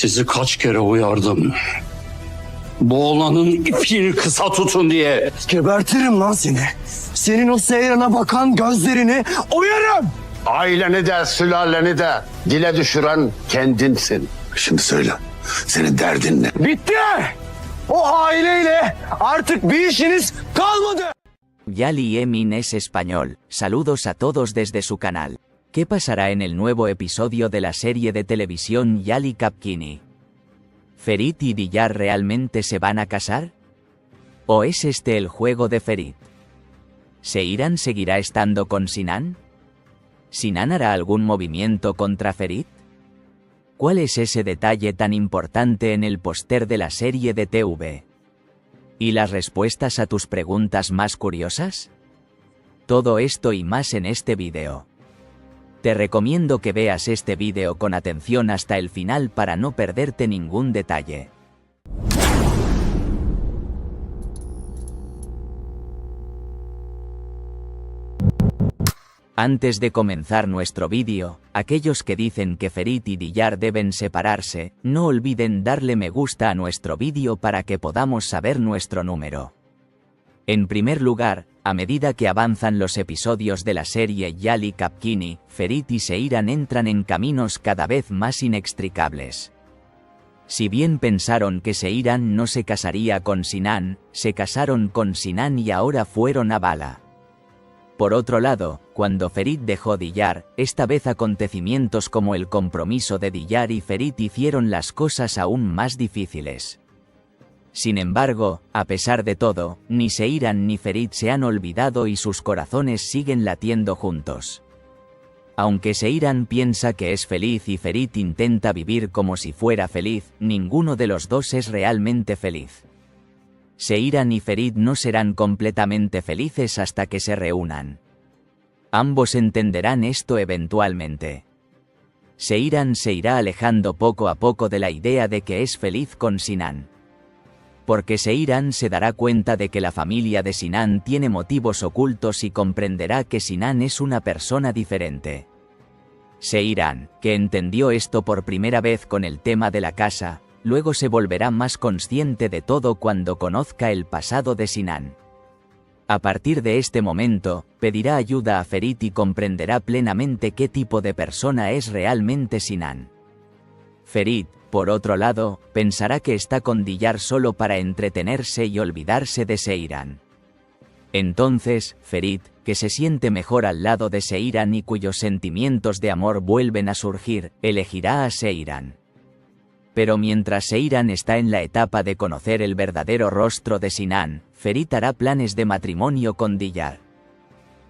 Sizi kaç kere uyardım. Bu oğlanın ipini kısa tutun diye. Gebertirim lan seni. Senin o Seyran'a bakan gözlerini oyarım. Aileni de sülaleni de dile düşüren kendinsin. Şimdi söyle, senin derdin ne? Bitti. O aileyle artık bir işiniz kalmadı. Yali Emin es español. Saludos a todos desde su canal. ¿Qué pasará en el nuevo episodio de la serie de televisión Yali Kapkini? ¿Ferit y Diyar realmente se van a casar? ¿O es este el juego de Ferit? ¿Seiran seguirá estando con Sinan? ¿Sinan hará algún movimiento contra Ferit? ¿Cuál es ese detalle tan importante en el póster de la serie de TV? ¿Y las respuestas a tus preguntas más curiosas? Todo esto y más en este vídeo. Te recomiendo que veas este vídeo con atención hasta el final para no perderte ningún detalle. Antes de comenzar nuestro vídeo, aquellos que dicen que Ferit y Diyar deben separarse, no olviden darle me gusta a nuestro vídeo para que podamos saber nuestro número. En primer lugar, a medida que avanzan los episodios de la serie Yali Kapkini, Ferit y Seiran entran en caminos cada vez más inextricables. Si bien pensaron que Seiran no se casaría con Sinan, se casaron con Sinan y ahora fueron a Vala. Por otro lado, cuando Ferit dejó Diyar, esta vez acontecimientos como el compromiso de Diyar y Ferit hicieron las cosas aún más difíciles. Sin embargo, a pesar de todo, ni Seiran ni Ferit se han olvidado y sus corazones siguen latiendo juntos. Aunque Seiran piensa que es feliz y Ferit intenta vivir como si fuera feliz, ninguno de los dos es realmente feliz. Seiran y Ferit no serán completamente felices hasta que se reúnan. Ambos entenderán esto eventualmente. Seiran se irá alejando poco a poco de la idea de que es feliz con Sinan. Porque Seiran se dará cuenta de que la familia de Sinan tiene motivos ocultos y comprenderá que Sinan es una persona diferente. Seiran, que entendió esto por primera vez con el tema de la casa, luego se volverá más consciente de todo cuando conozca el pasado de Sinan. A partir de este momento, pedirá ayuda a Ferit y comprenderá plenamente qué tipo de persona es realmente Sinan. Ferit, por otro lado, pensará que está con Diyar solo para entretenerse y olvidarse de Seiran. Entonces, Ferit, que se siente mejor al lado de Seiran y cuyos sentimientos de amor vuelven a surgir, elegirá a Seiran. Pero mientras Seiran está en la etapa de conocer el verdadero rostro de Sinan, Ferit hará planes de matrimonio con Diyar.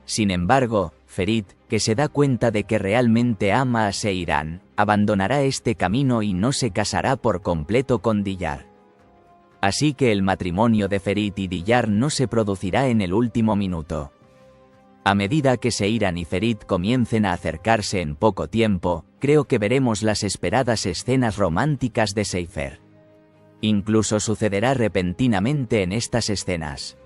Sin embargo, Ferit, que se da cuenta de que realmente ama a Seiran, abandonará este camino y no se casará por completo con Diyar. Así que el matrimonio de Ferit y Diyar no se producirá en el último minuto. A medida que Seiran y Ferit comiencen a acercarse en poco tiempo, creo que veremos las esperadas escenas románticas de Seifer. Incluso sucederá repentinamente en estas escenas.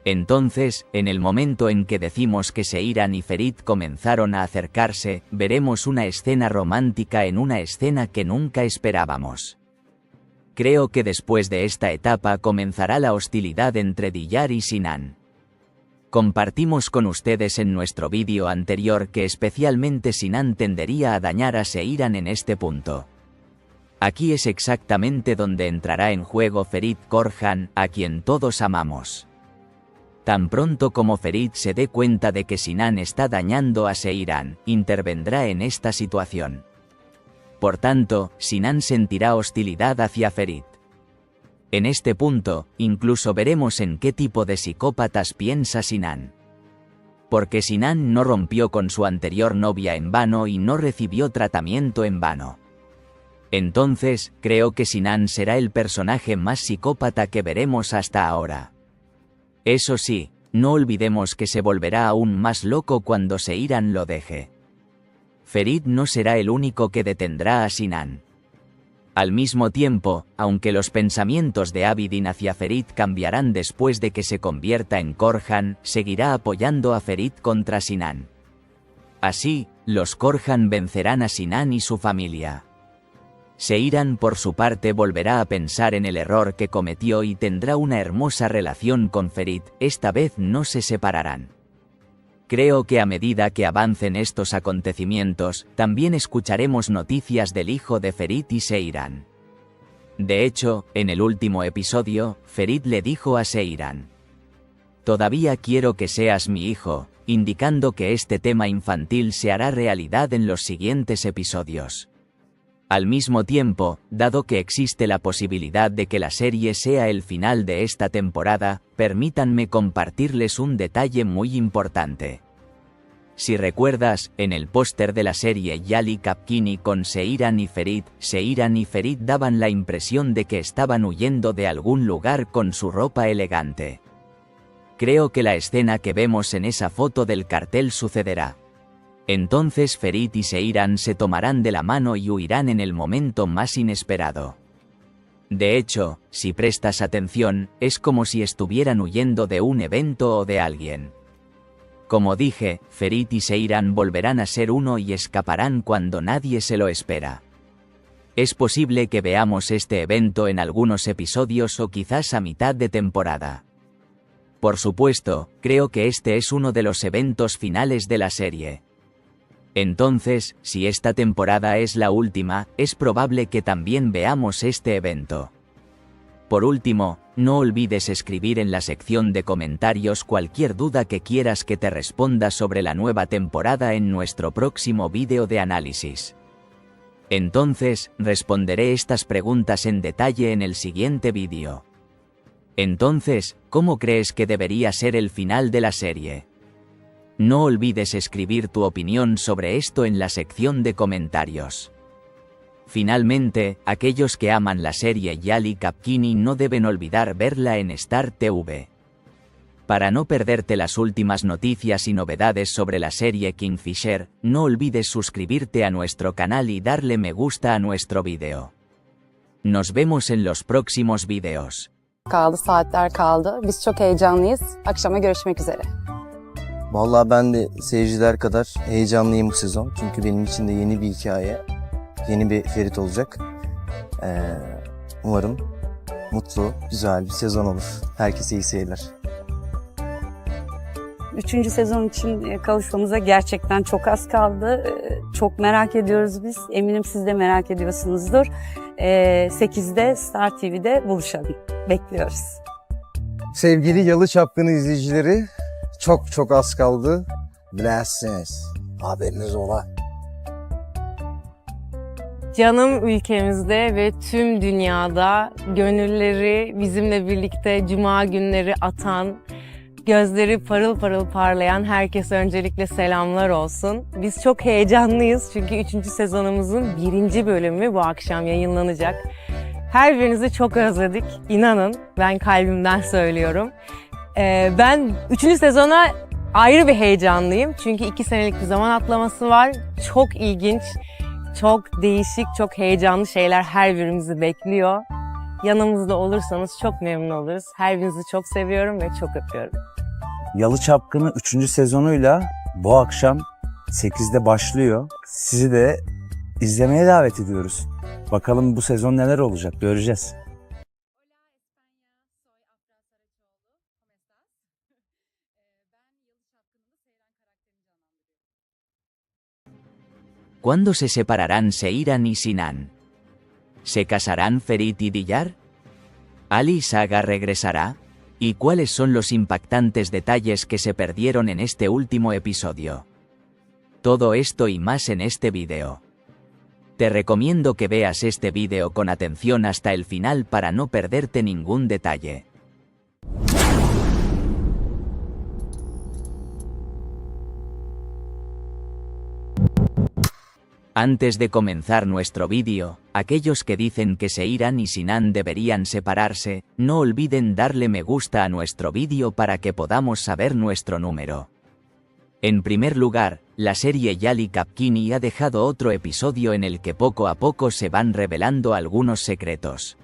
Entonces, en el momento en que decimos que Seiran y Ferit comenzaron a acercarse, veremos una escena romántica en una escena que nunca esperábamos. Creo que después de esta etapa comenzará la hostilidad entre Diyar y Sinan. Compartimos con ustedes en nuestro vídeo anterior que especialmente Sinan tendería a dañar a Seiran en este punto. Aquí es exactamente donde entrará en juego Ferit Korhan, a quien todos amamos. Tan pronto como Ferit se dé cuenta de que Sinan está dañando a Seiran, intervendrá en esta situación. Por tanto, Sinan sentirá hostilidad hacia Ferit. En este punto, incluso veremos en qué tipo de psicópatas piensa Sinan. Porque Sinan no rompió con su anterior novia en vano y no recibió tratamiento en vano. Entonces, creo que Sinan será el personaje más psicópata que veremos hasta ahora. Eso sí, no olvidemos que se volverá aún más loco cuando Seiran lo deje. Ferit no será el único que detendrá a Sinan. Al mismo tiempo, aunque los pensamientos de Abidin hacia Ferit cambiarán después de que se convierta en Korhan, seguirá apoyando a Ferit contra Sinan. Así, los Korhan vencerán a Sinan y su familia. Seiran por su parte volverá a pensar en el error que cometió y tendrá una hermosa relación con Ferit, esta vez no se separarán. Creo que a medida que avancen estos acontecimientos, también escucharemos noticias del hijo de Ferit y Seiran. De hecho, en el último episodio, Ferit le dijo a Seiran: "Todavía quiero que seas mi hijo", indicando que este tema infantil se hará realidad en los siguientes episodios. Al mismo tiempo, dado que existe la posibilidad de que la serie sea el final de esta temporada, permítanme compartirles un detalle muy importante. Si recuerdas, en el póster de la serie Yali Kapkini con Seiran y Ferit daban la impresión de que estaban huyendo de algún lugar con su ropa elegante. Creo que la escena que vemos en esa foto del cartel sucederá. Entonces Ferit y Seiran se tomarán de la mano y huirán en el momento más inesperado. De hecho, si prestas atención, es como si estuvieran huyendo de un evento o de alguien. Como dije, Ferit y Seiran volverán a ser uno y escaparán cuando nadie se lo espera. Es posible que veamos este evento en algunos episodios o quizás a mitad de temporada. Por supuesto, creo que este es uno de los eventos finales de la serie. Entonces, si esta temporada es la última, es probable que también veamos este evento. Por último, no olvides escribir en la sección de comentarios cualquier duda que quieras que te responda sobre la nueva temporada en nuestro próximo vídeo de análisis. Entonces, responderé estas preguntas en detalle en el siguiente vídeo. Entonces, ¿cómo crees que debería ser el final de la serie? No olvides escribir tu opinión sobre esto en la sección de comentarios. Finalmente, aquellos que aman la serie Yali Kapkini no deben olvidar verla en Star TV. Para no perderte las últimas noticias y novedades sobre la serie Kingfisher, no olvides suscribirte a nuestro canal y darle me gusta a nuestro video. Nos vemos en los próximos videos. Saatler kaldı. Biz çok heyecanlıyız. Akşama görüşmek üzere. Vallahi ben de seyirciler kadar heyecanlıyım bu sezon. Çünkü benim için de yeni bir hikaye. Yeni bir Ferit olacak. Umarım mutlu, güzel bir sezon olur. Herkese iyi seyirler. 3. sezon için kavuşmamıza gerçekten çok az kaldı. Çok merak ediyoruz biz. Eminim siz de merak ediyorsunuzdur. 8'de Star TV'de buluşalım. Bekliyoruz. Sevgili Yalı Çapkını izleyicileri, çok az kaldı. Bilersiniz. Haberiniz ola. Canım ülkemizde ve tüm dünyada gönülleri bizimle birlikte cuma günleri atan, gözleri parıl parıl parlayan herkese öncelikle selamlar olsun. Biz çok heyecanlıyız çünkü 3. sezonumuzun 1. bölümü bu akşam yayınlanacak. Her birinizi çok özledik. İnanın, ben kalbimden söylüyorum. Ben 3. sezona ayrı bir heyecanlıyım. Çünkü 2 senelik bir zaman atlaması var. Çok ilginç, çok değişik, çok heyecanlı şeyler her birimizi bekliyor. Yanımızda olursanız çok memnun oluruz. Her birinizi çok seviyorum ve çok öpüyorum. Yalı Çapkını 3. sezonuyla bu akşam 8'de başlıyor. Sizi de izlemeye davet ediyoruz. Bakalım bu sezon neler olacak, göreceğiz. ¿Cuándo se separarán Seiran y Sinan? ¿Se casarán Ferit y Diyar? ¿Ali Saga regresará? ¿Y cuáles son los impactantes detalles que se perdieron en este último episodio? Todo esto y más en este vídeo. Te recomiendo que veas este vídeo con atención hasta el final para no perderte ningún detalle. Antes de comenzar nuestro vídeo, aquellos que dicen que Seiran y Sinan deberían separarse, no olviden darle me gusta a nuestro vídeo para que podamos saber nuestro número. En primer lugar, la serie Yali Kapkini ha dejado otro episodio en el que poco a poco se van revelando algunos secretos.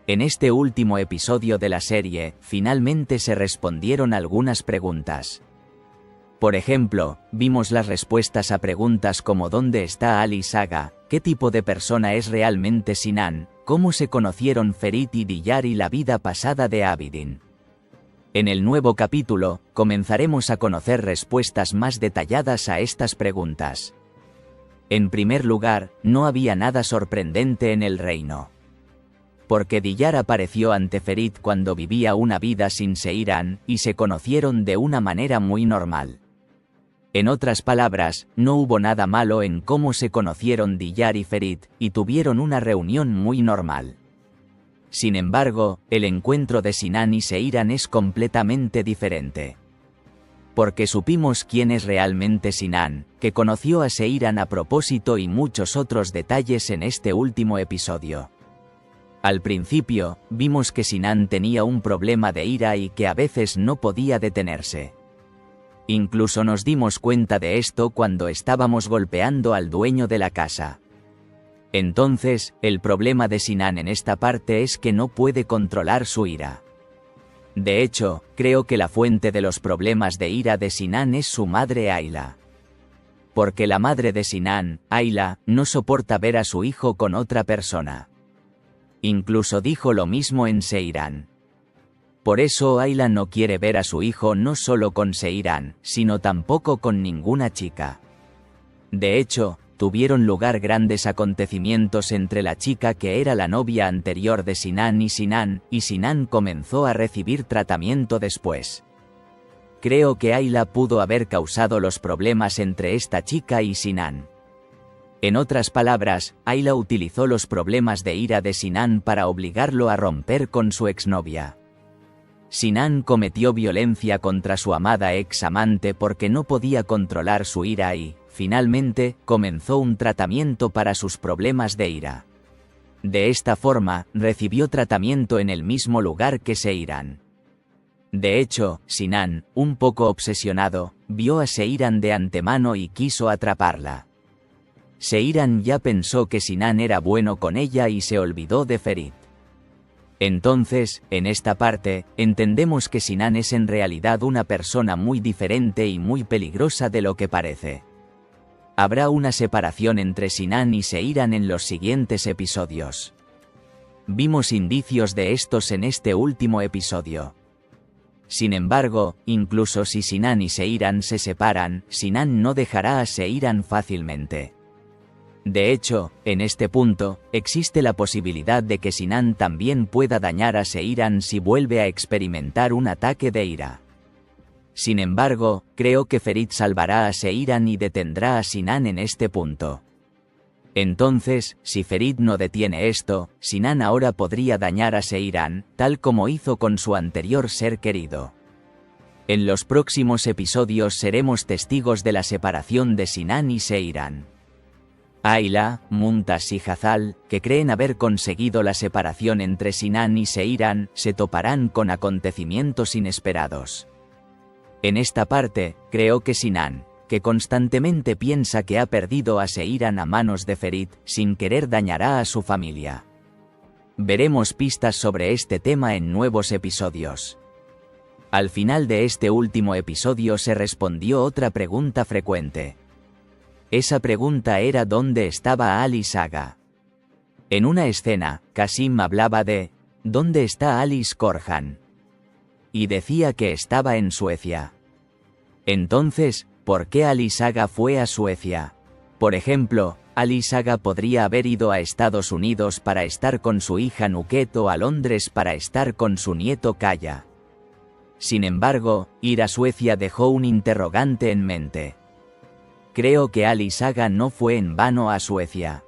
En este último episodio de la serie, finalmente se respondieron algunas preguntas. Por ejemplo, vimos las respuestas a preguntas como ¿dónde está Ali Saga?, ¿qué tipo de persona es realmente Sinan?, cómo se conocieron Ferit y Diyar y la vida pasada de Abidin. En el nuevo capítulo, comenzaremos a conocer respuestas más detalladas a estas preguntas. En primer lugar, no había nada sorprendente en el reino. Porque Diyar apareció ante Ferit cuando vivía una vida sin Seiran, y se conocieron de una manera muy normal. En otras palabras, no hubo nada malo en cómo se conocieron Diyar y Ferit, y tuvieron una reunión muy normal. Sin embargo, el encuentro de Sinan y Seiran es completamente diferente. Porque supimos quién es realmente Sinan, que conoció a Seiran a propósito y muchos otros detalles en este último episodio. Al principio, vimos que Sinan tenía un problema de ira y que a veces no podía detenerse. Incluso nos dimos cuenta de esto cuando estábamos golpeando al dueño de la casa. Entonces, el problema de Sinan en esta parte es que no puede controlar su ira. De hecho, creo que la fuente de los problemas de ira de Sinan es su madre Ayla. Porque la madre de Sinan, Ayla, no soporta ver a su hijo con otra persona. Incluso dijo lo mismo en Seiran. Por eso Ayla no quiere ver a su hijo no solo con Seiran, sino tampoco con ninguna chica. De hecho, tuvieron lugar grandes acontecimientos entre la chica que era la novia anterior de Sinan, y Sinan comenzó a recibir tratamiento después. Creo que Ayla pudo haber causado los problemas entre esta chica y Sinan. En otras palabras, Ayla utilizó los problemas de ira de Sinan para obligarlo a romper con su exnovia. Sinan cometió violencia contra su amada ex-amante porque no podía controlar su ira y, finalmente, comenzó un tratamiento para sus problemas de ira. De esta forma, recibió tratamiento en el mismo lugar que Seiran. De hecho, Sinan, un poco obsesionado, vio a Seiran de antemano y quiso atraparla. Seiran ya pensó que Sinan era bueno con ella y se olvidó de Ferit. Entonces, en esta parte, entendemos que Sinan es en realidad una persona muy diferente y muy peligrosa de lo que parece. Habrá una separación entre Sinan y Seiran en los siguientes episodios. Vimos indicios de estos en este último episodio. Sin embargo, incluso si Sinan y Seiran se separan, Sinan no dejará a Seiran fácilmente. De hecho, en este punto, existe la posibilidad de que Sinan también pueda dañar a Seiran si vuelve a experimentar un ataque de ira. Sin embargo, creo que Ferit salvará a Seiran y detendrá a Sinan en este punto. Entonces, si Ferit no detiene esto, Sinan ahora podría dañar a Seiran, tal como hizo con su anterior ser querido. En los próximos episodios seremos testigos de la separación de Sinan y Seiran. Ayla, Muntas y Hazal, que creen haber conseguido la separación entre Sinan y Seiran, se toparán con acontecimientos inesperados. En esta parte, creo que Sinan, que constantemente piensa que ha perdido a Seiran a manos de Ferit, sin querer dañará a su familia. Veremos pistas sobre este tema en nuevos episodios. Al final de este último episodio se respondió otra pregunta frecuente. Esa pregunta era ¿dónde estaba Ali Saga? En una escena, Kasim hablaba de ¿dónde está Alice Korhan? Y decía que estaba en Suecia. Entonces, ¿por qué Ali Saga fue a Suecia? Por ejemplo, Ali Saga podría haber ido a Estados Unidos para estar con su hija Nuket o a Londres para estar con su nieto Kaya. Sin embargo, ir a Suecia dejó un interrogante en mente. Creo que Ali Saga no fue en vano a Suecia.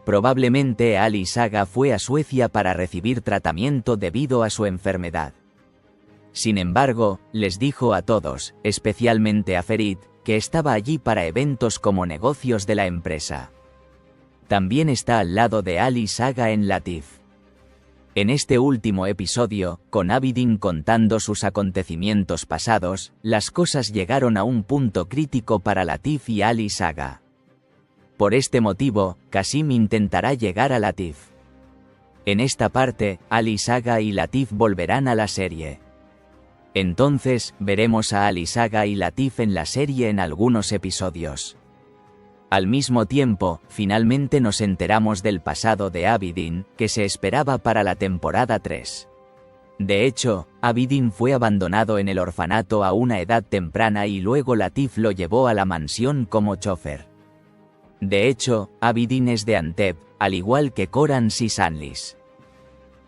Probablemente Ali Saga fue a Suecia para recibir tratamiento debido a su enfermedad. Sin embargo, les dijo a todos, especialmente a Ferit, que estaba allí para eventos como negocios de la empresa. También está al lado de Ali Saga en Latif. En este último episodio, con Abidin contando sus acontecimientos pasados, las cosas llegaron a un punto crítico para Latif y Ali Saga. Por este motivo, Kasim intentará llegar a Latif. En esta parte, Ali Saga y Latif volverán a la serie. Entonces, veremos a Ali Saga y Latif en la serie en algunos episodios. Al mismo tiempo, finalmente nos enteramos del pasado de Abidin, que se esperaba para la temporada 3. De hecho, Abidin fue abandonado en el orfanato a una edad temprana y luego Latif lo llevó a la mansión como chofer. De hecho, Abidin es de Antep, al igual que Korans y Sanlis.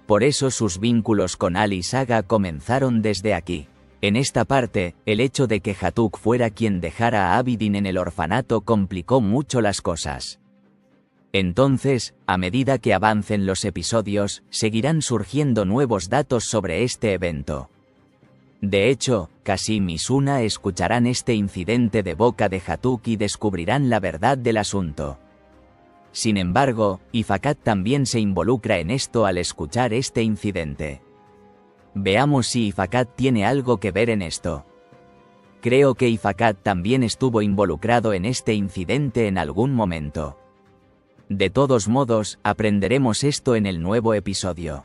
Por eso sus vínculos con Ali Saga comenzaron desde aquí. En esta parte, el hecho de que Hatuk fuera quien dejara a Abidin en el orfanato complicó mucho las cosas. Entonces, a medida que avancen los episodios, seguirán surgiendo nuevos datos sobre este evento. De hecho, Qasim y Suna escucharán este incidente de boca de Hatuk y descubrirán la verdad del asunto. Sin embargo, Ifakat también se involucra en esto al escuchar este incidente. Veamos si Ifakat tiene algo que ver en esto. Creo que Ifakat también estuvo involucrado en este incidente en algún momento. De todos modos, aprenderemos esto en el nuevo episodio.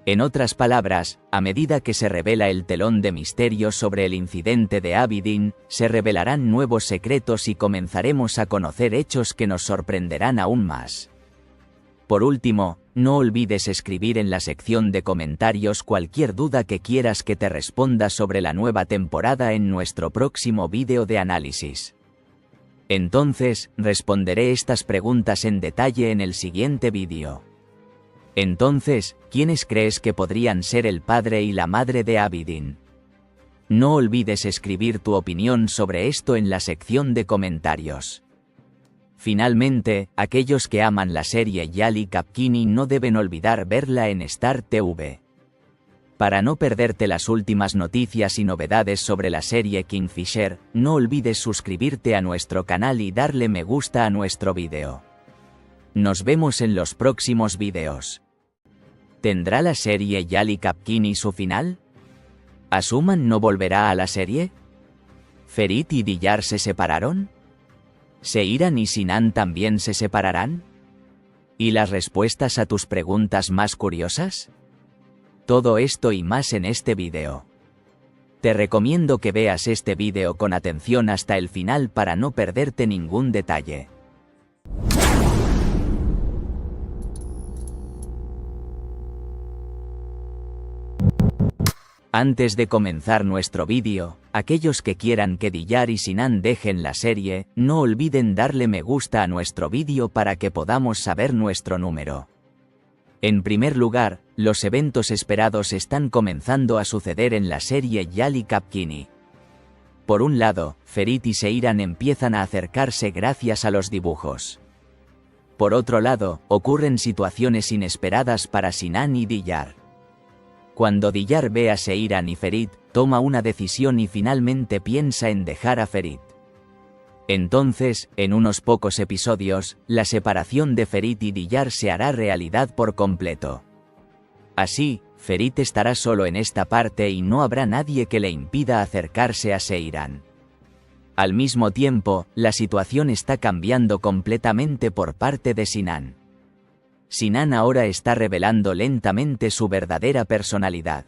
En otras palabras, a medida que se revela el telón de misterio sobre el incidente de Abidin, se revelarán nuevos secretos y comenzaremos a conocer hechos que nos sorprenderán aún más. Por último, no olvides escribir en la sección de comentarios cualquier duda que quieras que te responda sobre la nueva temporada en nuestro próximo vídeo de análisis. Entonces, responderé estas preguntas en detalle en el siguiente vídeo. Entonces, ¿quiénes crees que podrían ser el padre y la madre de Abidin? No olvides escribir tu opinión sobre esto en la sección de comentarios. Finalmente, aquellos que aman la serie Yali Kapkini no deben olvidar verla en Star TV. Para no perderte las últimas noticias y novedades sobre la serie Kingfisher, no olvides suscribirte a nuestro canal y darle me gusta a nuestro vídeo. Nos vemos en los próximos vídeos. ¿Tendrá la serie Yali Kapkini su final? ¿Asuman no volverá a la serie? ¿Ferit y Diyar se separaron? ¿Seiran y Sinan también se separarán? ¿Y las respuestas a tus preguntas más curiosas? Todo esto y más en este vídeo. Te recomiendo que veas este vídeo con atención hasta el final para no perderte ningún detalle. Antes de comenzar nuestro vídeo, aquellos que quieran que Diyar y Sinan dejen la serie, no olviden darle me gusta a nuestro vídeo para que podamos saber nuestro número. En primer lugar, los eventos esperados están comenzando a suceder en la serie Yali Kapkini. Por un lado, Ferit y Seiran empiezan a acercarse gracias a los dibujos. Por otro lado, ocurren situaciones inesperadas para Sinan y Diyar. Cuando Diyar ve a Seiran y Ferit, toma una decisión y finalmente piensa en dejar a Ferit. Entonces, en unos pocos episodios, la separación de Ferit y Diyar se hará realidad por completo. Así, Ferit estará solo en esta parte y no habrá nadie que le impida acercarse a Seiran. Al mismo tiempo, la situación está cambiando completamente por parte de Sinan. Sinan ahora está revelando lentamente su verdadera personalidad.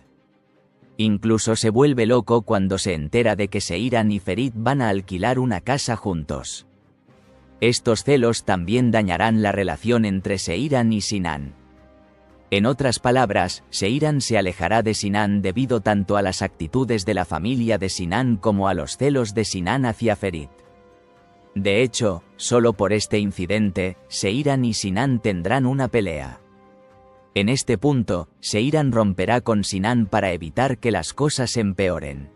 Incluso se vuelve loco cuando se entera de que Seiran y Ferit van a alquilar una casa juntos. Estos celos también dañarán la relación entre Seiran y Sinan. En otras palabras, Seiran se alejará de Sinan debido tanto a las actitudes de la familia de Sinan como a los celos de Sinan hacia Ferit. De hecho, solo por este incidente, Seiran y Sinan tendrán una pelea. En este punto, Seiran romperá con Sinan para evitar que las cosas empeoren.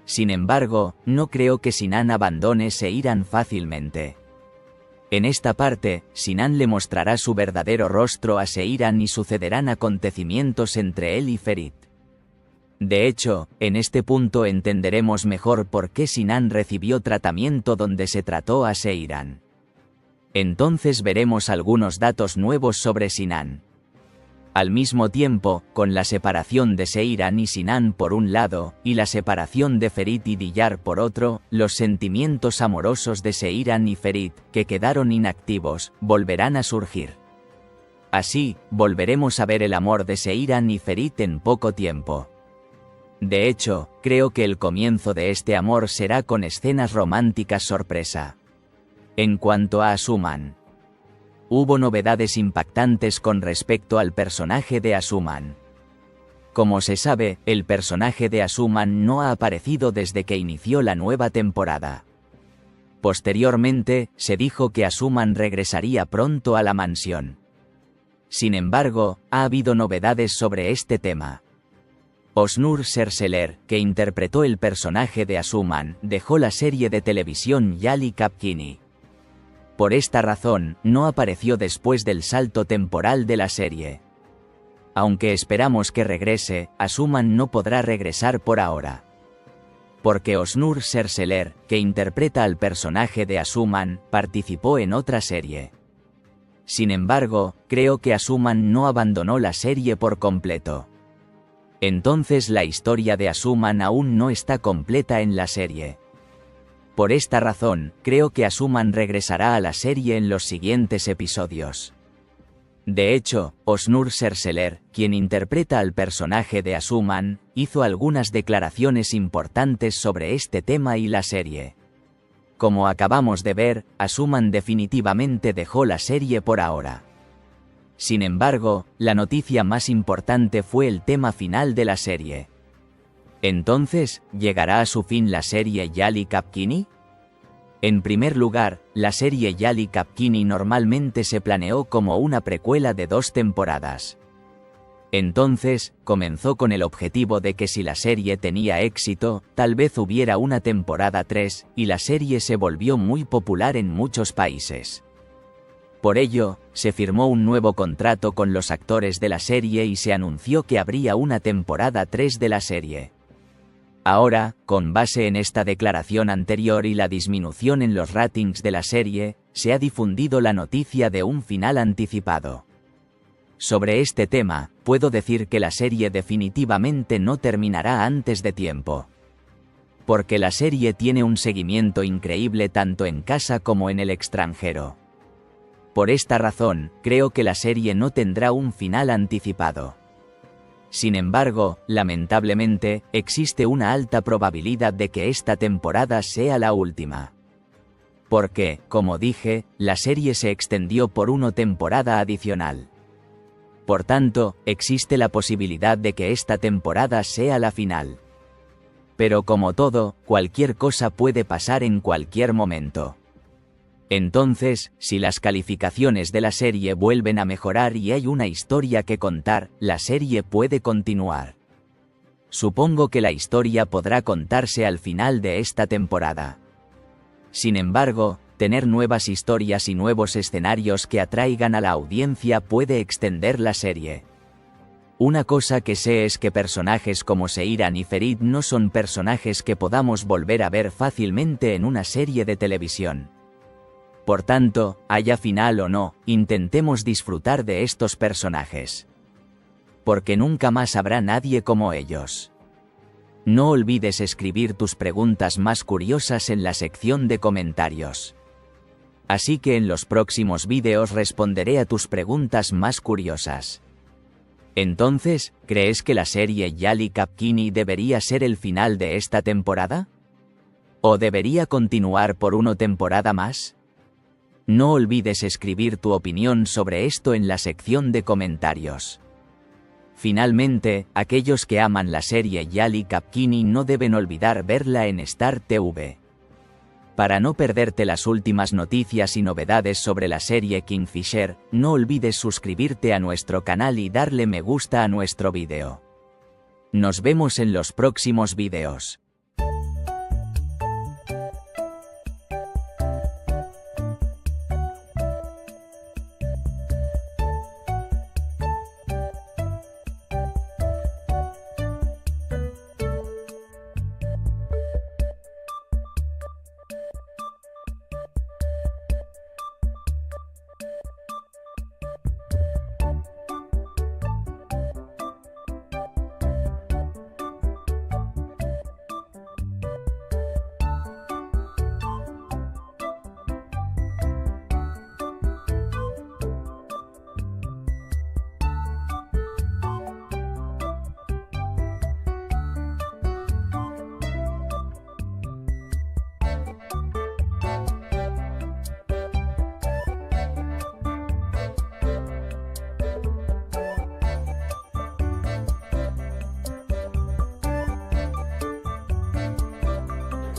Sin embargo, no creo que Sinan abandone Seiran fácilmente. En esta parte, Sinan le mostrará su verdadero rostro a Seiran y sucederán acontecimientos entre él y Ferit. De hecho, en este punto entenderemos mejor por qué Sinan recibió tratamiento donde se trató a Seiran. Entonces veremos algunos datos nuevos sobre Sinan. Al mismo tiempo, con la separación de Seiran y Sinan por un lado, y la separación de Ferit y Diyar por otro, los sentimientos amorosos de Seiran y Ferit, que quedaron inactivos, volverán a surgir. Así, volveremos a ver el amor de Seiran y Ferit en poco tiempo. De hecho, creo que el comienzo de este amor será con escenas románticas sorpresa. En cuanto a Asuman, hubo novedades impactantes con respecto al personaje de Asuman. Como se sabe, el personaje de Asuman no ha aparecido desde que inició la nueva temporada. Posteriormente, se dijo que Asuman regresaría pronto a la mansión. Sin embargo, ha habido novedades sobre este tema. Osnur Serseler, que interpretó el personaje de Asuman, dejó la serie de televisión Yali Kapkini. Por esta razón, no apareció después del salto temporal de la serie. Aunque esperamos que regrese, Asuman no podrá regresar por ahora. Porque Osnur Serseler, que interpreta al personaje de Asuman, participó en otra serie. Sin embargo, creo que Asuman no abandonó la serie por completo. Entonces la historia de Asuman aún no está completa en la serie. Por esta razón, creo que Asuman regresará a la serie en los siguientes episodios. De hecho, Osnur Serseler, quien interpreta al personaje de Asuman, hizo algunas declaraciones importantes sobre este tema y la serie. Como acabamos de ver, Asuman definitivamente dejó la serie por ahora. Sin embargo, la noticia más importante fue el tema final de la serie. Entonces, ¿llegará a su fin la serie Yali Kapkini? En primer lugar, la serie Yali Kapkini normalmente se planeó como una precuela de 2 temporadas. Entonces, comenzó con el objetivo de que si la serie tenía éxito, tal vez hubiera una temporada 3, y la serie se volvió muy popular en muchos países. Por ello, se firmó un nuevo contrato con los actores de la serie y se anunció que habría una temporada 3 de la serie. Ahora, con base en esta declaración anterior y la disminución en los ratings de la serie, se ha difundido la noticia de un final anticipado. Sobre este tema, puedo decir que la serie definitivamente no terminará antes de tiempo. Porque la serie tiene un seguimiento increíble tanto en casa como en el extranjero. Por esta razón, creo que la serie no tendrá un final anticipado. Sin embargo, lamentablemente, existe una alta probabilidad de que esta temporada sea la última. Porque, como dije, la serie se extendió por una temporada adicional. Por tanto, existe la posibilidad de que esta temporada sea la final. Pero como todo, cualquier cosa puede pasar en cualquier momento. Entonces, si las calificaciones de la serie vuelven a mejorar y hay una historia que contar, la serie puede continuar. Supongo que la historia podrá contarse al final de esta temporada. Sin embargo, tener nuevas historias y nuevos escenarios que atraigan a la audiencia puede extender la serie. Una cosa que sé es que personajes como Seiran y Ferit no son personajes que podamos volver a ver fácilmente en una serie de televisión. Por tanto, haya final o no, intentemos disfrutar de estos personajes. Porque nunca más habrá nadie como ellos. No olvides escribir tus preguntas más curiosas en la sección de comentarios. Así que en los próximos vídeos responderé a tus preguntas más curiosas. Entonces, ¿crees que la serie Yali Kapkini debería ser el final de esta temporada? ¿O debería continuar por una temporada más? No olvides escribir tu opinión sobre esto en la sección de comentarios. Finalmente, aquellos que aman la serie Yali Kapkini no deben olvidar verla en Star TV. Para no perderte las últimas noticias y novedades sobre la serie Kingfisher, no olvides suscribirte a nuestro canal y darle me gusta a nuestro vídeo. Nos vemos en los próximos vídeos.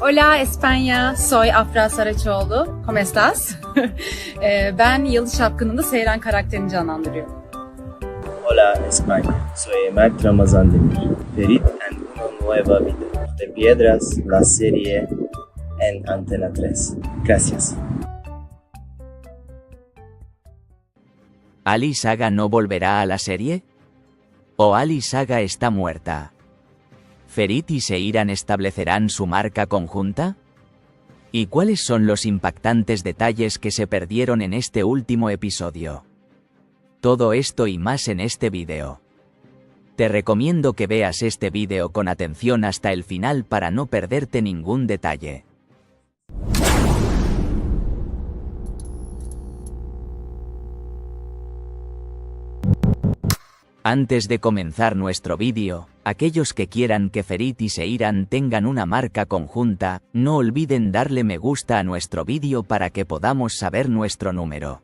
Hola España, soy Afra Saraçoğlu. ¿Cómo estás? Ben Yalı Çapkını'nda Seyran karakterini canlandırıyorum. Hola España, soy Mert Ramazan Demir. Ferit en una nueva vida de Piedras, la serie en Antena 3. Gracias. ¿Ali Saga no volverá a la serie? ¿O Ali Saga está muerta? ¿Ferit y Seiran establecerán su marca conjunta? ¿Y cuáles son los impactantes detalles que se perdieron en este último episodio? Todo esto y más en este vídeo. Te recomiendo que veas este vídeo con atención hasta el final para no perderte ningún detalle. Antes de comenzar nuestro vídeo, aquellos que quieran que Ferit y Seiran tengan una marca conjunta, no olviden darle me gusta a nuestro vídeo para que podamos saber nuestro número.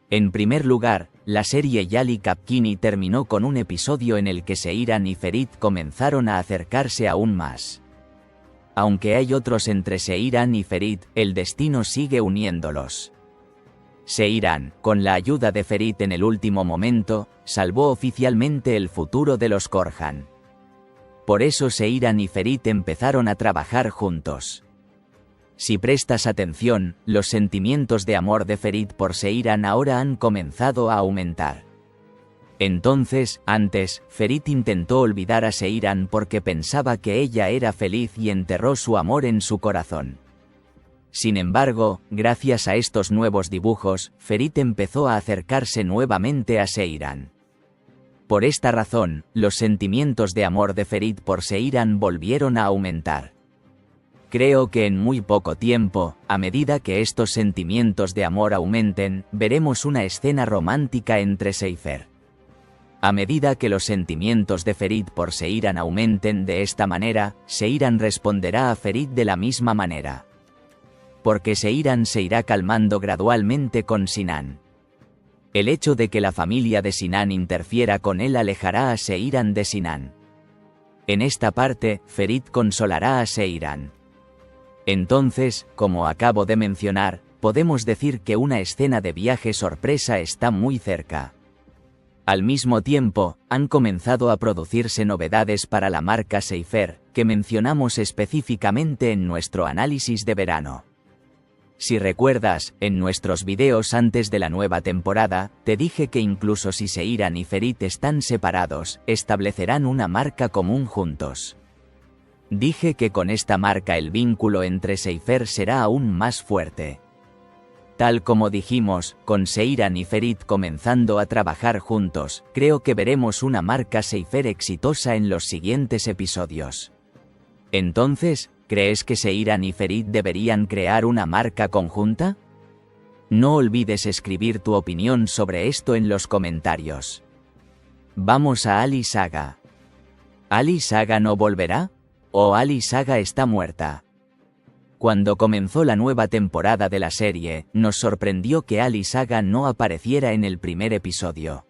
En primer lugar, la serie Yalı Çapkını terminó con un episodio en el que Seiran y Ferit comenzaron a acercarse aún más. Aunque hay otros entre Seiran y Ferit, el destino sigue uniéndolos. Seiran, con la ayuda de Ferit en el último momento, salvó oficialmente el futuro de los Korhan. Por eso Seiran y Ferit empezaron a trabajar juntos. Si prestas atención, los sentimientos de amor de Ferit por Seiran ahora han comenzado a aumentar. Entonces, antes, Ferit intentó olvidar a Seiran porque pensaba que ella era feliz y enterró su amor en su corazón. Sin embargo, gracias a estos nuevos dibujos, Ferit empezó a acercarse nuevamente a Seiran. Por esta razón, los sentimientos de amor de Ferit por Seiran volvieron a aumentar. Creo que en muy poco tiempo, a medida que estos sentimientos de amor aumenten, veremos una escena romántica entre Seifer. A medida que los sentimientos de Ferit por Seiran aumenten de esta manera, Seiran responderá a Ferit de la misma manera. Porque Seiran se irá calmando gradualmente con Sinan. El hecho de que la familia de Sinan interfiera con él alejará a Seiran de Sinan. En esta parte, Ferit consolará a Seiran. Entonces, como acabo de mencionar, podemos decir que una escena de viaje sorpresa está muy cerca. Al mismo tiempo, han comenzado a producirse novedades para la marca Seifer, que mencionamos específicamente en nuestro análisis de verano. Si recuerdas, en nuestros videos antes de la nueva temporada, te dije que incluso si Seiran y Ferit están separados, establecerán una marca común juntos. Dije que con esta marca el vínculo entre Seifer será aún más fuerte. Tal como dijimos, con Seiran y Ferit comenzando a trabajar juntos, creo que veremos una marca Seifer exitosa en los siguientes episodios. Entonces, ¿crees que Seiran y Ferit deberían crear una marca conjunta? No olvides escribir tu opinión sobre esto en los comentarios. Vamos a Ali Saga. ¿Ali Saga no volverá? ¿O Ali Saga está muerta? Cuando comenzó la nueva temporada de la serie, nos sorprendió que Ali Saga no apareciera en el primer episodio.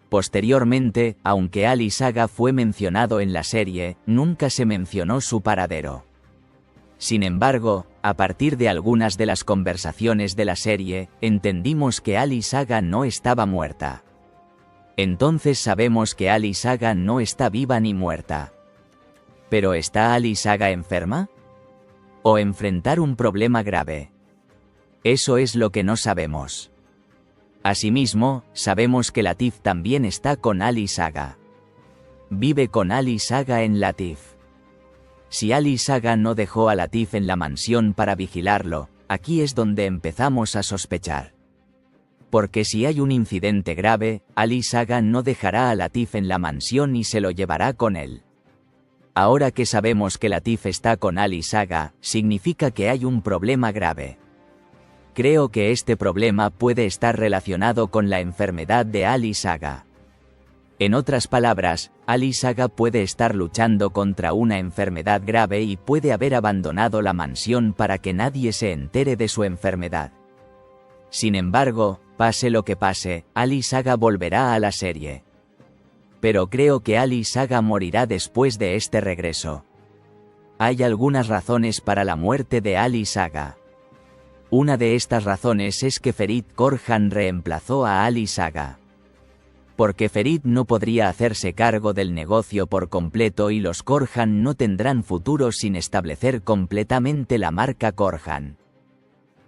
Posteriormente, aunque Ali Saga fue mencionado en la serie, nunca se mencionó su paradero. Sin embargo, a partir de algunas de las conversaciones de la serie, entendimos que Ali Saga no estaba muerta. Entonces sabemos que Ali Saga no está viva ni muerta. ¿Pero está Ali Saga enferma? ¿O enfrentar un problema grave? Eso es lo que no sabemos. Asimismo, sabemos que Latif también está con Ali Saga. Vive con Ali Saga en Latif. Si Ali Saga no dejó a Latif en la mansión para vigilarlo, aquí es donde empezamos a sospechar. Porque si hay un incidente grave, Ali Saga no dejará a Latif en la mansión y se lo llevará con él. Ahora que sabemos que Latif está con Ali Saga, significa que hay un problema grave. Creo que este problema puede estar relacionado con la enfermedad de Ali Saga. En otras palabras, Ali Saga puede estar luchando contra una enfermedad grave y puede haber abandonado la mansión para que nadie se entere de su enfermedad. Sin embargo, pase lo que pase, Ali Saga volverá a la serie. Pero creo que Ali Saga morirá después de este regreso. hay algunas razones para la muerte de Ali Saga. Una de estas razones es que Ferit Korhan reemplazó a Ali Saga. Porque Ferit no podría hacerse cargo del negocio por completo y los Korhan no tendrán futuro sin establecer completamente la marca Korhan.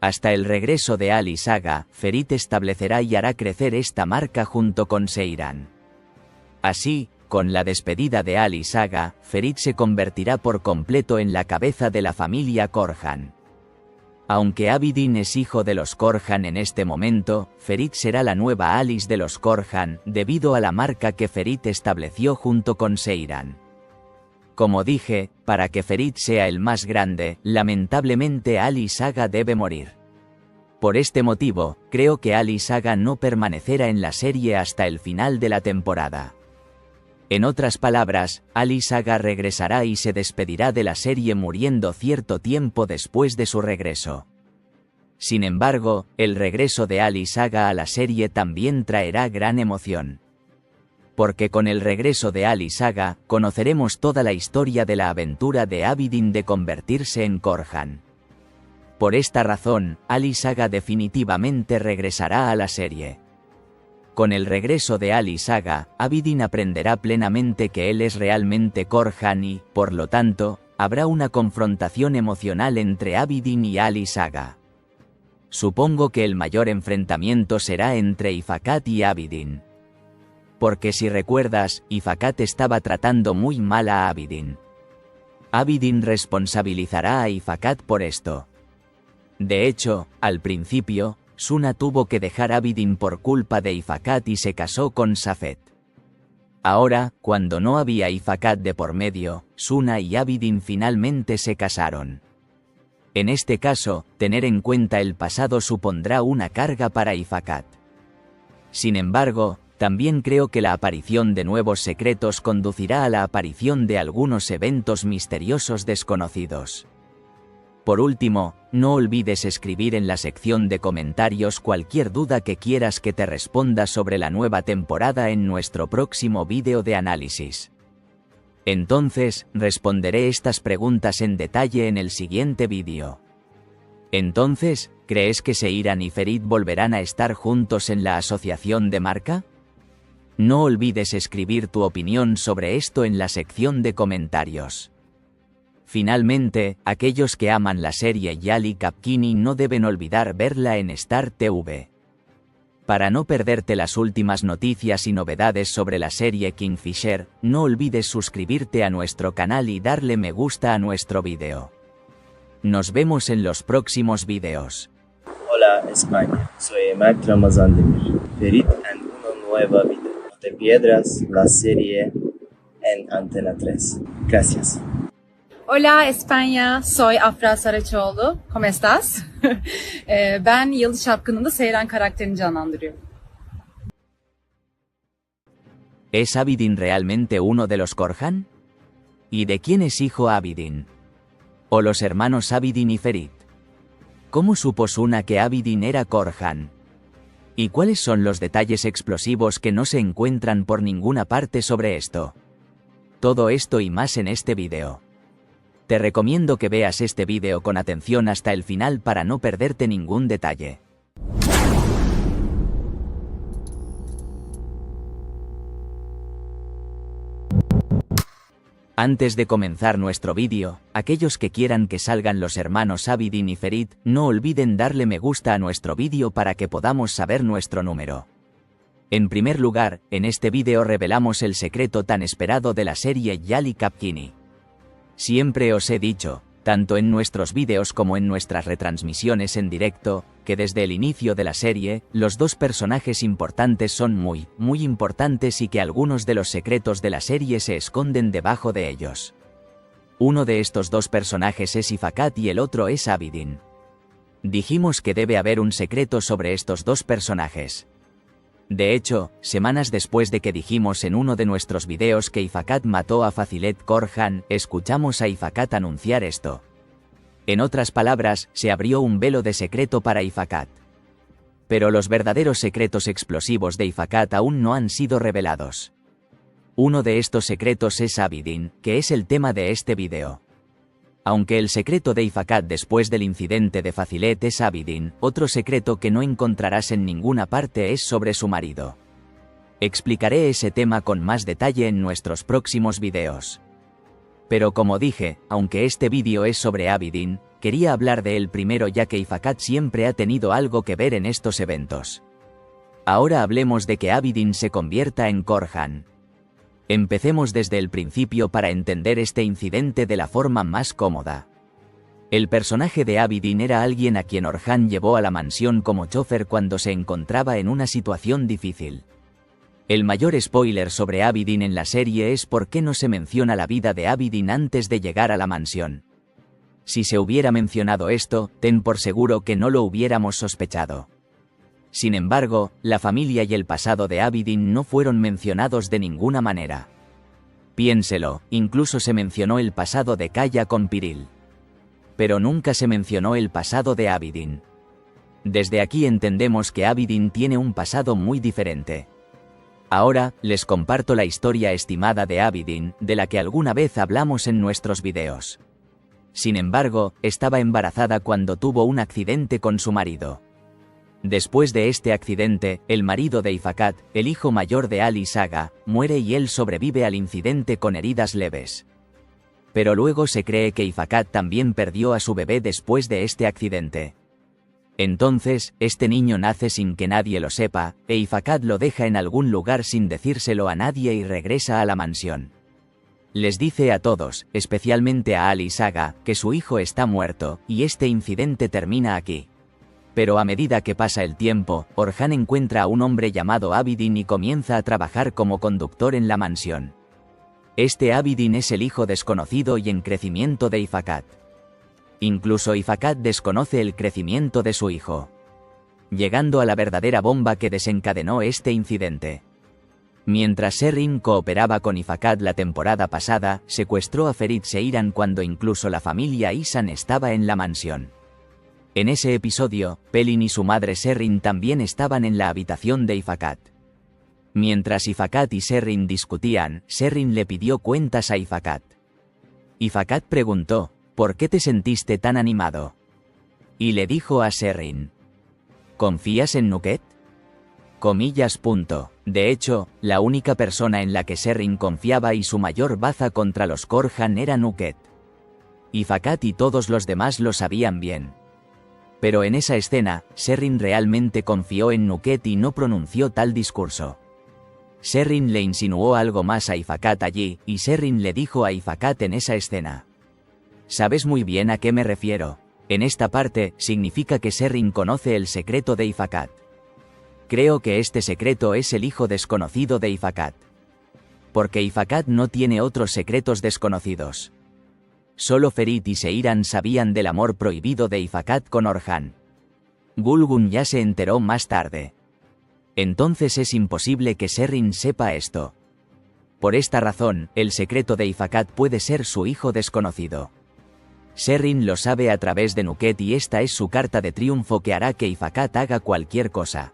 Hasta el regreso de Ali Saga, Ferit establecerá y hará crecer esta marca junto con Seyran. Así, con la despedida de Ali Saga, Ferit se convertirá por completo en la cabeza de la familia Korhan. Aunque Abidin es hijo de los Korhan en este momento, Ferit será la nueva Alice de los Korhan, debido a la marca que Ferit estableció junto con Seyran. Como dije, para que Ferit sea el más grande, lamentablemente Ali Saga debe morir. Por este motivo, creo que Ali Saga no permanecerá en la serie hasta el final de la temporada. En otras palabras, Ali Saga regresará y se despedirá de la serie muriendo cierto tiempo después de su regreso. Sin embargo, el regreso de Ali Saga a la serie también traerá gran emoción. Porque con el regreso de Ali Saga, conoceremos toda la historia de la aventura de Abidin de convertirse en Korhan. Por esta razón, Ali Saga definitivamente regresará a la serie. Con el regreso de Ali Saga, Abidin aprenderá plenamente que él es realmente Korhan y, por lo tanto, habrá una confrontación emocional entre Abidin y Ali Saga. Supongo que el mayor enfrentamiento será entre Ifakat y Abidin. Porque si recuerdas, Ifakat estaba tratando muy mal a Abidin. Abidin responsabilizará a Ifakat por esto. De hecho, al principio, Suna tuvo que dejar a Abidin por culpa de Ifakat y se casó con Safet. Ahora, cuando no había Ifakat de por medio, Suna y Abidin finalmente se casaron. En este caso, tener en cuenta el pasado supondrá una carga para Ifakat. Sin embargo, también creo que la aparición de nuevos secretos conducirá a la aparición de algunos eventos misteriosos desconocidos. Por último, no olvides escribir en la sección de comentarios cualquier duda que quieras que te responda sobre la nueva temporada en nuestro próximo vídeo de análisis. Entonces, responderé estas preguntas en detalle en el siguiente vídeo. Entonces, ¿crees que Seyran y Ferit volverán a estar juntos en la asociación de marca? No olvides escribir tu opinión sobre esto en la sección de comentarios. Finalmente, aquellos que aman la serie Yali Kapkini no deben olvidar verla en Star TV. Para no perderte las últimas noticias y novedades sobre la serie Kingfisher, no olvides suscribirte a nuestro canal y darle me gusta a nuestro vídeo. Nos vemos en los próximos vídeos. Hola España, soy Mert Ramazan Demir. Ferit en una nueva vida. No te pierdas la serie en Antena 3. Gracias. Hola España, soy Afra Saraçoğlu. ¿Cómo estás? Ben Yalı Çapkını'nda Seyran karakterini canlandırıyorum. ¿Es Abidin realmente uno de los Korhan? ¿Y de quién es hijo Abidin? ¿O los hermanos Abidin y Ferit? ¿Cómo supo Suna que Abidin era Korhan? ¿Y cuáles son los detalles explosivos que no se encuentran por ninguna parte sobre esto? Todo esto y más en este vídeo. Te recomiendo que veas este vídeo con atención hasta el final para no perderte ningún detalle. Antes de comenzar nuestro vídeo, aquellos que quieran que salgan los hermanos Abidin y Ferit, no olviden darle me gusta a nuestro vídeo para que podamos saber nuestro número. En primer lugar, en este vídeo revelamos el secreto tan esperado de la serie Yali Kapkini. Siempre os he dicho, tanto en nuestros vídeos como en nuestras retransmisiones en directo, que desde el inicio de la serie, los dos personajes importantes son muy importantes y que algunos de los secretos de la serie se esconden debajo de ellos. Uno de estos dos personajes es Ifakat y el otro es Abidin. Dijimos que debe haber un secreto sobre estos dos personajes. De hecho, semanas después de que dijimos en uno de nuestros videos que Ifakat mató a Fazilet Korhan, escuchamos a Ifakat anunciar esto. En otras palabras, se abrió un velo de secreto para Ifakat. Pero los verdaderos secretos explosivos de Ifakat aún no han sido revelados. Uno de estos secretos es Abidin, que es el tema de este video. Aunque el secreto de Ifakat después del incidente de Facilet es Abidin, otro secreto que no encontrarás en ninguna parte es sobre su marido. Explicaré ese tema con más detalle en nuestros próximos videos. Pero como dije, aunque este vídeo es sobre Abidin, quería hablar de él primero ya que Ifakat siempre ha tenido algo que ver en estos eventos. Ahora hablemos de que Abidin se convierta en Korhan. Empecemos desde el principio para entender este incidente de la forma más cómoda. El personaje de Abidin era alguien a quien Orhan llevó a la mansión como chofer cuando se encontraba en una situación difícil. El mayor spoiler sobre Abidin en la serie es por qué no se menciona la vida de Abidin antes de llegar a la mansión. Si se hubiera mencionado esto, ten por seguro que no lo hubiéramos sospechado. Sin embargo, la familia y el pasado de Abidin no fueron mencionados de ninguna manera. Piénselo, incluso se mencionó el pasado de Kaya con Piril. Pero nunca se mencionó el pasado de Abidin. Desde aquí entendemos que Abidin tiene un pasado muy diferente. Ahora, les comparto la historia estimada de Abidin, de la que alguna vez hablamos en nuestros videos. Sin embargo, estaba embarazada cuando tuvo un accidente con su marido. Después de este accidente, el marido de Ifakat, el hijo mayor de Ali Saga, muere y él sobrevive al incidente con heridas leves. Pero luego se cree que Ifakat también perdió a su bebé después de este accidente. Entonces, este niño nace sin que nadie lo sepa, e Ifakat lo deja en algún lugar sin decírselo a nadie y regresa a la mansión. Les dice a todos, especialmente a Ali Saga, que su hijo está muerto, y este incidente termina aquí. Pero a medida que pasa el tiempo, Orhan encuentra a un hombre llamado Abidin y comienza a trabajar como conductor en la mansión. Este Abidin es el hijo desconocido y en crecimiento de Ifakat. Incluso Ifakat desconoce el crecimiento de su hijo. Llegando a la verdadera bomba que desencadenó este incidente. Mientras Serrin cooperaba con Ifakat la temporada pasada, secuestró a Ferit Seiran cuando incluso la familia Isan estaba en la mansión. En ese episodio, Pelin y su madre Serrin también estaban en la habitación de Ifakat. Mientras Ifakat y Serrin discutían, Serrin le pidió cuentas a Ifakat. Ifakat preguntó, ¿por qué te sentiste tan animado? Y le dijo a Serrin, ¿confías en Nuket? Comillas. De hecho, la única persona en la que Serrin confiaba y su mayor baza contra los Korhan era Nuket. Ifakat y todos los demás lo sabían bien. Pero en esa escena, Serrin realmente confió en Nuket y no pronunció tal discurso. Serrin le insinuó algo más a Ifakat allí, y Serrin le dijo a Ifakat en esa escena. Sabes muy bien a qué me refiero. En esta parte, significa que Serrin conoce el secreto de Ifakat. Creo que este secreto es el hijo desconocido de Ifakat. Porque Ifakat no tiene otros secretos desconocidos. Solo Ferit y Seiran sabían del amor prohibido de Ifakat con Orhan. Gulgun ya se enteró más tarde. Entonces es imposible que Serrin sepa esto. Por esta razón, el secreto de Ifakat puede ser su hijo desconocido. Serrin lo sabe a través de Nuket y esta es su carta de triunfo que hará que Ifakat haga cualquier cosa.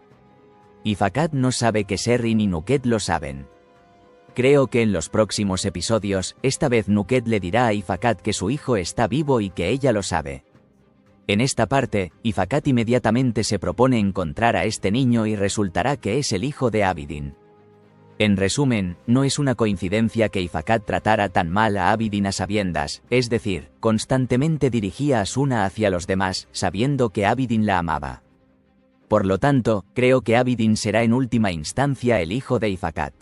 Ifakat no sabe que Serrin y Nuket lo saben. Creo que en los próximos episodios, esta vez Nuket le dirá a Ifakat que su hijo está vivo y que ella lo sabe. En esta parte, Ifakat inmediatamente se propone encontrar a este niño y resultará que es el hijo de Abidin. En resumen, no es una coincidencia que Ifakat tratara tan mal a Abidin a sabiendas, es decir, constantemente dirigía a Suna hacia los demás, sabiendo que Abidin la amaba. Por lo tanto, creo que Abidin será en última instancia el hijo de Ifakat.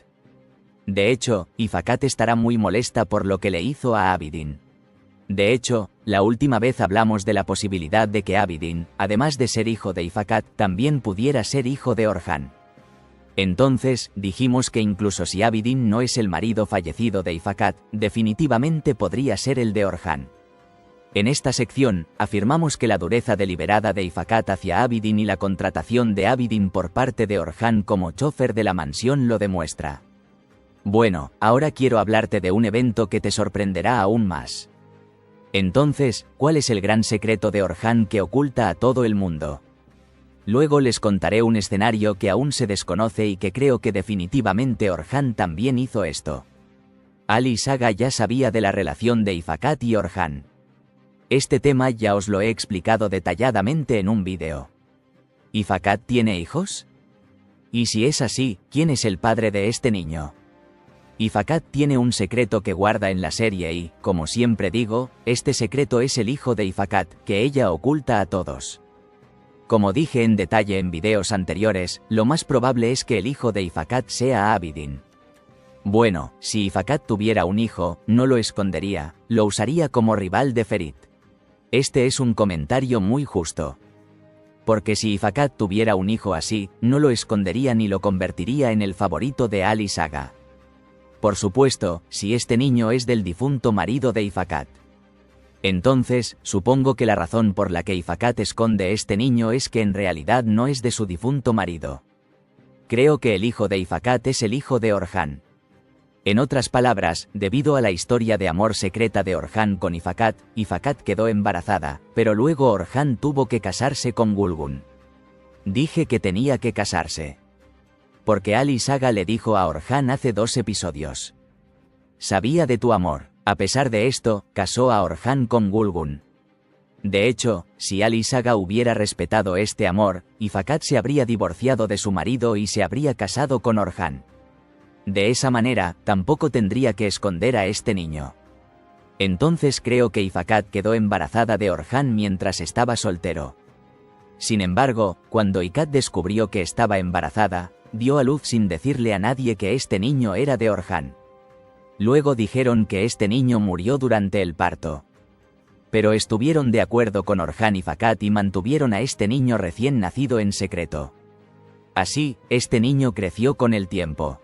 De hecho, Ifakat estará muy molesta por lo que le hizo a Abidin. De hecho, la última vez hablamos de la posibilidad de que Abidin, además de ser hijo de Ifakat, también pudiera ser hijo de Orhan. Entonces, dijimos que incluso si Abidin no es el marido fallecido de Ifakat, definitivamente podría ser el de Orhan. En esta sección, afirmamos que la dureza deliberada de Ifakat hacia Abidin y la contratación de Abidin por parte de Orhan como chofer de la mansión lo demuestra. Bueno, ahora quiero hablarte de un evento que te sorprenderá aún más. Entonces, ¿cuál es el gran secreto de Orhan que oculta a todo el mundo? Luego les contaré un escenario que aún se desconoce y que creo que definitivamente Orhan también hizo esto. Ali Saga ya sabía de la relación de Ifakat y Orhan. Este tema ya os lo he explicado detalladamente en un vídeo. ¿Y Fakat tiene hijos? Y si es así, ¿quién es el padre de este niño? Y Fakat tiene un secreto que guarda en la serie y, como siempre digo, este secreto es el hijo de Fakat, que ella oculta a todos. Como dije en detalle en videos anteriores, lo más probable es que el hijo de Fakat sea Abidin. Bueno, si Fakat tuviera un hijo, no lo escondería, lo usaría como rival de Ferit. Este es un comentario muy justo. Porque si Fakat tuviera un hijo así, no lo escondería ni lo convertiría en el favorito de Ali Saga. Por supuesto, si este niño es del difunto marido de Fakat. Entonces, supongo que la razón por la que Fakat esconde este niño es que en realidad no es de su difunto marido. Creo que el hijo de Fakat es el hijo de Orhan. En otras palabras, debido a la historia de amor secreta de Orhan con Fakat quedó embarazada, pero luego Orhan tuvo que casarse con Gulgun. Dije que tenía que casarse. Porque Ali Saga le dijo a Orhan hace 2 episodios. Sabía de tu amor. A pesar de esto, casó a Orhan con Gulgun. De hecho, si Ali Saga hubiera respetado este amor, Fakat se habría divorciado de su marido y se habría casado con Orhan. De esa manera, tampoco tendría que esconder a este niño. Entonces creo que Fakat quedó embarazada de Orhan mientras estaba soltero. Sin embargo, cuando Ikat descubrió que estaba embarazada, dio a luz sin decirle a nadie que este niño era de Orhan. Luego dijeron que este niño murió durante el parto. Pero estuvieron de acuerdo con Orhan y Fakat y mantuvieron a este niño recién nacido en secreto. Así, este niño creció con el tiempo.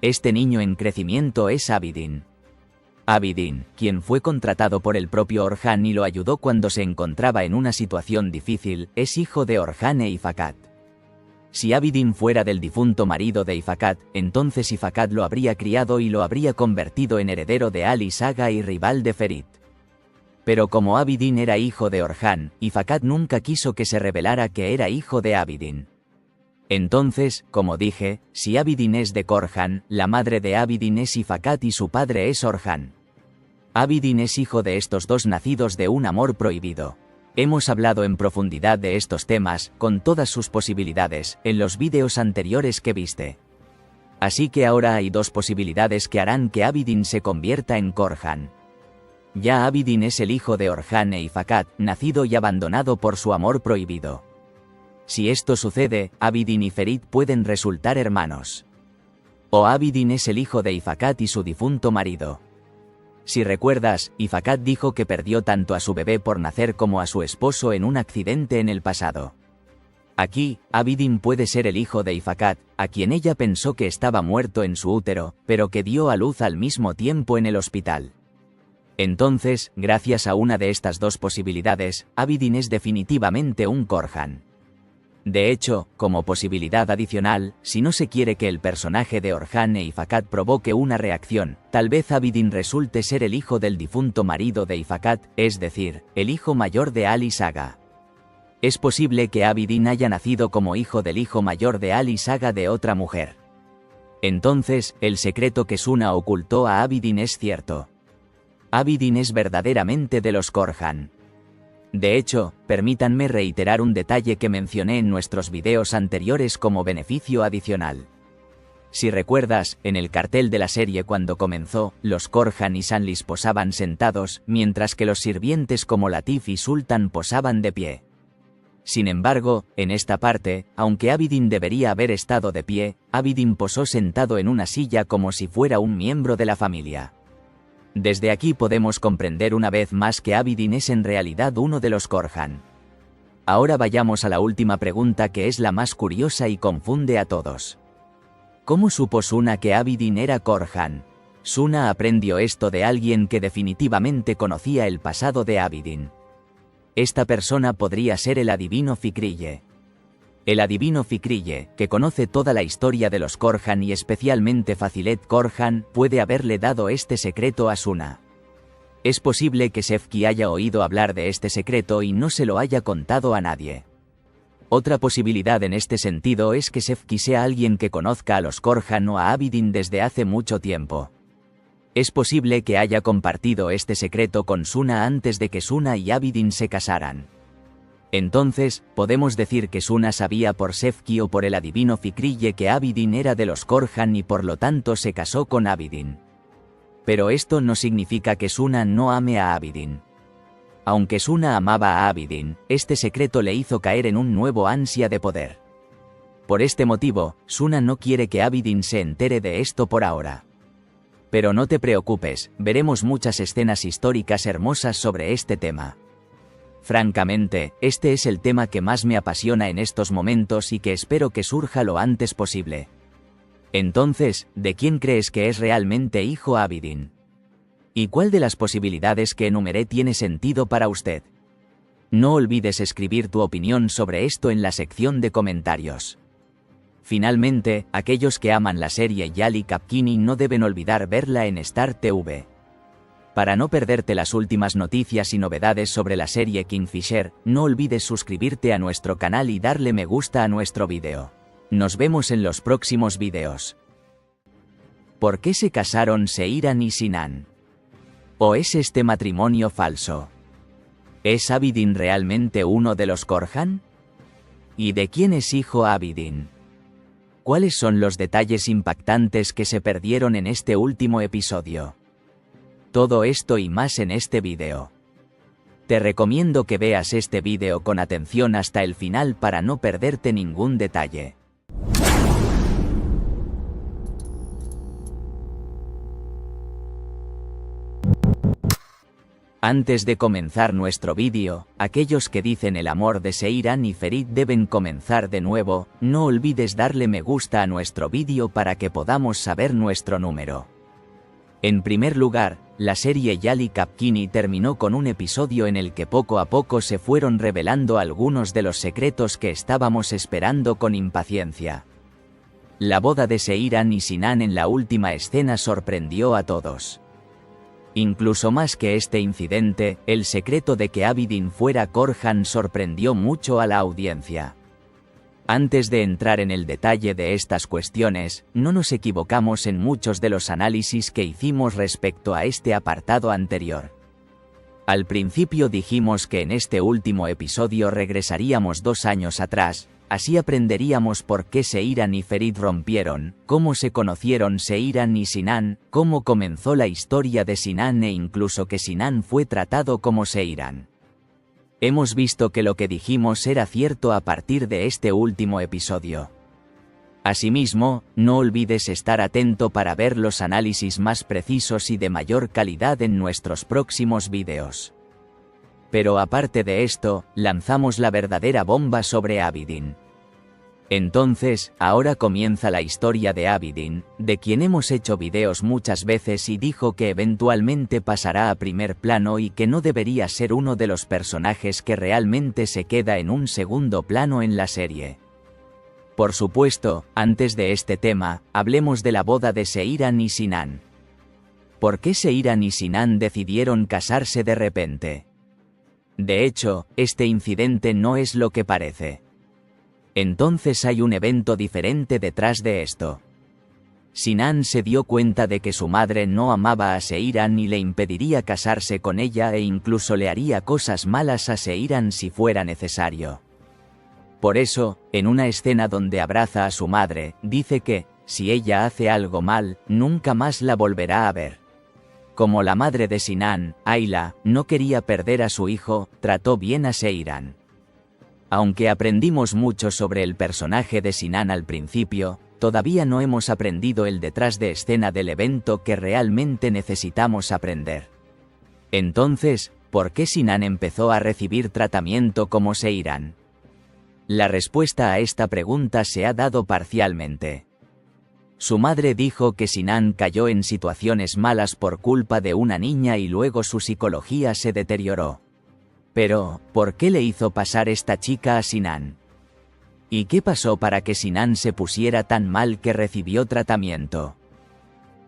Este niño en crecimiento es Abidin. Abidin, quien fue contratado por el propio Orhan y lo ayudó cuando se encontraba en una situación difícil, es hijo de Orhan e Fakat. Si Abidin fuera del difunto marido de Fakat, entonces Fakat lo habría criado y lo habría convertido en heredero de Ali Saga y rival de Ferit. Pero como Abidin era hijo de Orhan, Fakat nunca quiso que se revelara que era hijo de Abidin. Entonces, como dije, si Abidin es de Korhan, la madre de Abidin es Fakat y su padre es Orhan. Abidin es hijo de estos dos nacidos de un amor prohibido. Hemos hablado en profundidad de estos temas, con todas sus posibilidades, en los vídeos anteriores que viste. Así que ahora hay 2 posibilidades que harán que Abidin se convierta en Korhan. Ya Abidin es el hijo de Orhan e Fakat, nacido y abandonado por su amor prohibido. Si esto sucede, Abidin y Ferit pueden resultar hermanos. O Abidin es el hijo de Fakat y su difunto marido. Si recuerdas, Fakat dijo que perdió tanto a su bebé por nacer como a su esposo en un accidente en el pasado. Aquí, Abidin puede ser el hijo de Fakat, a quien ella pensó que estaba muerto en su útero, pero que dio a luz al mismo tiempo en el hospital. Entonces, gracias a una de estas 2 posibilidades, Abidin es definitivamente un Korhan. De hecho, como posibilidad adicional, si no se quiere que el personaje de Orhan e Fakat provoque una reacción, tal vez Abidin resulte ser el hijo del difunto marido de Fakat, es decir, el hijo mayor de Ali Saga. Es posible que Abidin haya nacido como hijo del hijo mayor de Ali Saga de otra mujer. Entonces, el secreto que Suna ocultó a Abidin es cierto. Abidin es verdaderamente de los Korhan. De hecho, permítanme reiterar un detalle que mencioné en nuestros videos anteriores como beneficio adicional. Si recuerdas, en el cartel de la serie cuando comenzó, los Korhan y Sanlis posaban sentados, mientras que los sirvientes como Latif y Sultan posaban de pie. Sin embargo, en esta parte, aunque Abidin debería haber estado de pie, Abidin posó sentado en una silla como si fuera un miembro de la familia. Desde aquí podemos comprender una vez más que Abidin es en realidad uno de los Korhan. Ahora vayamos a la última pregunta que es la más curiosa y confunde a todos. ¿Cómo supo Suna que Abidin era Korhan? Suna aprendió esto de alguien que definitivamente conocía el pasado de Abidin. Esta persona podría ser el adivino Fikrille. El adivino Fikrille, que conoce toda la historia de los Korhan y especialmente Fazilet Korhan, puede haberle dado este secreto a Suna. Es posible que Sefki haya oído hablar de este secreto y no se lo haya contado a nadie. Otra posibilidad en este sentido es que Sefki sea alguien que conozca a los Korhan o a Abidin desde hace mucho tiempo. Es posible que haya compartido este secreto con Suna antes de que Suna y Abidin se casaran. Entonces, podemos decir que Suna sabía por Sefki o por el adivino Fikrille que Abidin era de los Korhan y por lo tanto se casó con Abidin. Pero esto no significa que Suna no ame a Abidin. Aunque Suna amaba a Abidin, este secreto le hizo caer en un nuevo ansia de poder. Por este motivo, Suna no quiere que Abidin se entere de esto por ahora. Pero no te preocupes, veremos muchas escenas históricas hermosas sobre este tema. Francamente, este es el tema que más me apasiona en estos momentos y que espero que surja lo antes posible. Entonces, ¿de quién crees que es realmente hijo Abidin? ¿Y cuál de las posibilidades que enumeré tiene sentido para usted? No olvides escribir tu opinión sobre esto en la sección de comentarios. Finalmente, aquellos que aman la serie Yali Kapkini no deben olvidar verla en Star TV. Para no perderte las últimas noticias y novedades sobre la serie Kingfisher, no olvides suscribirte a nuestro canal y darle me gusta a nuestro vídeo. Nos vemos en los próximos vídeos. ¿Por qué se casaron Seiran y Sinan? ¿O es este matrimonio falso? ¿Es Abidin realmente uno de los Korhan? ¿Y de quién es hijo Abidin? ¿Cuáles son los detalles impactantes que se perdieron en este último episodio? Todo esto y más en este vídeo. Te recomiendo que veas este vídeo con atención hasta el final para no perderte ningún detalle. Antes de comenzar nuestro vídeo, aquellos que dicen el amor de Seiran y Ferit deben comenzar de nuevo, no olvides darle me gusta a nuestro vídeo para que podamos saber nuestro número. En primer lugar, la serie Yali Kapkini terminó con un episodio en el que poco a poco se fueron revelando algunos de los secretos que estábamos esperando con impaciencia. La boda de Seiran y Sinan en la última escena sorprendió a todos. Incluso más que este incidente, el secreto de que Abidin fuera Korhan sorprendió mucho a la audiencia. Antes de entrar en el detalle de estas cuestiones, no nos equivocamos en muchos de los análisis que hicimos respecto a este apartado anterior. Al principio dijimos que en este último episodio regresaríamos 2 años atrás, así aprenderíamos por qué Seiran y Ferit rompieron, cómo se conocieron Seiran y Sinan, cómo comenzó la historia de Sinan e incluso que Sinan fue tratado como Seiran. Hemos visto que lo que dijimos era cierto a partir de este último episodio. Asimismo, no olvides estar atento para ver los análisis más precisos y de mayor calidad en nuestros próximos vídeos. Pero aparte de esto, lanzamos la verdadera bomba sobre Abidin. Entonces, ahora comienza la historia de Abidin, de quien hemos hecho videos muchas veces y dijo que eventualmente pasará a primer plano y que no debería ser uno de los personajes que realmente se queda en un segundo plano en la serie. Por supuesto, antes de este tema, hablemos de la boda de Seiran y Sinan. ¿Por qué Seiran y Sinan decidieron casarse de repente? De hecho, este incidente no es lo que parece. Entonces hay un evento diferente detrás de esto. Sinan se dio cuenta de que su madre no amaba a Seiran y le impediría casarse con ella e incluso le haría cosas malas a Seiran si fuera necesario. Por eso, en una escena donde abraza a su madre, dice que, si ella hace algo mal, nunca más la volverá a ver. Como la madre de Sinan, Ayla, no quería perder a su hijo, trató bien a Seiran. Aunque aprendimos mucho sobre el personaje de Sinan al principio, todavía no hemos aprendido el detrás de escena del evento que realmente necesitamos aprender. Entonces, ¿por qué Sinan empezó a recibir tratamiento como Seiran? La respuesta a esta pregunta se ha dado parcialmente. Su madre dijo que Sinan cayó en situaciones malas por culpa de una niña y luego su psicología se deterioró. Pero, ¿por qué le hizo pasar esta chica a Sinan? ¿Y qué pasó para que Sinan se pusiera tan mal que recibió tratamiento?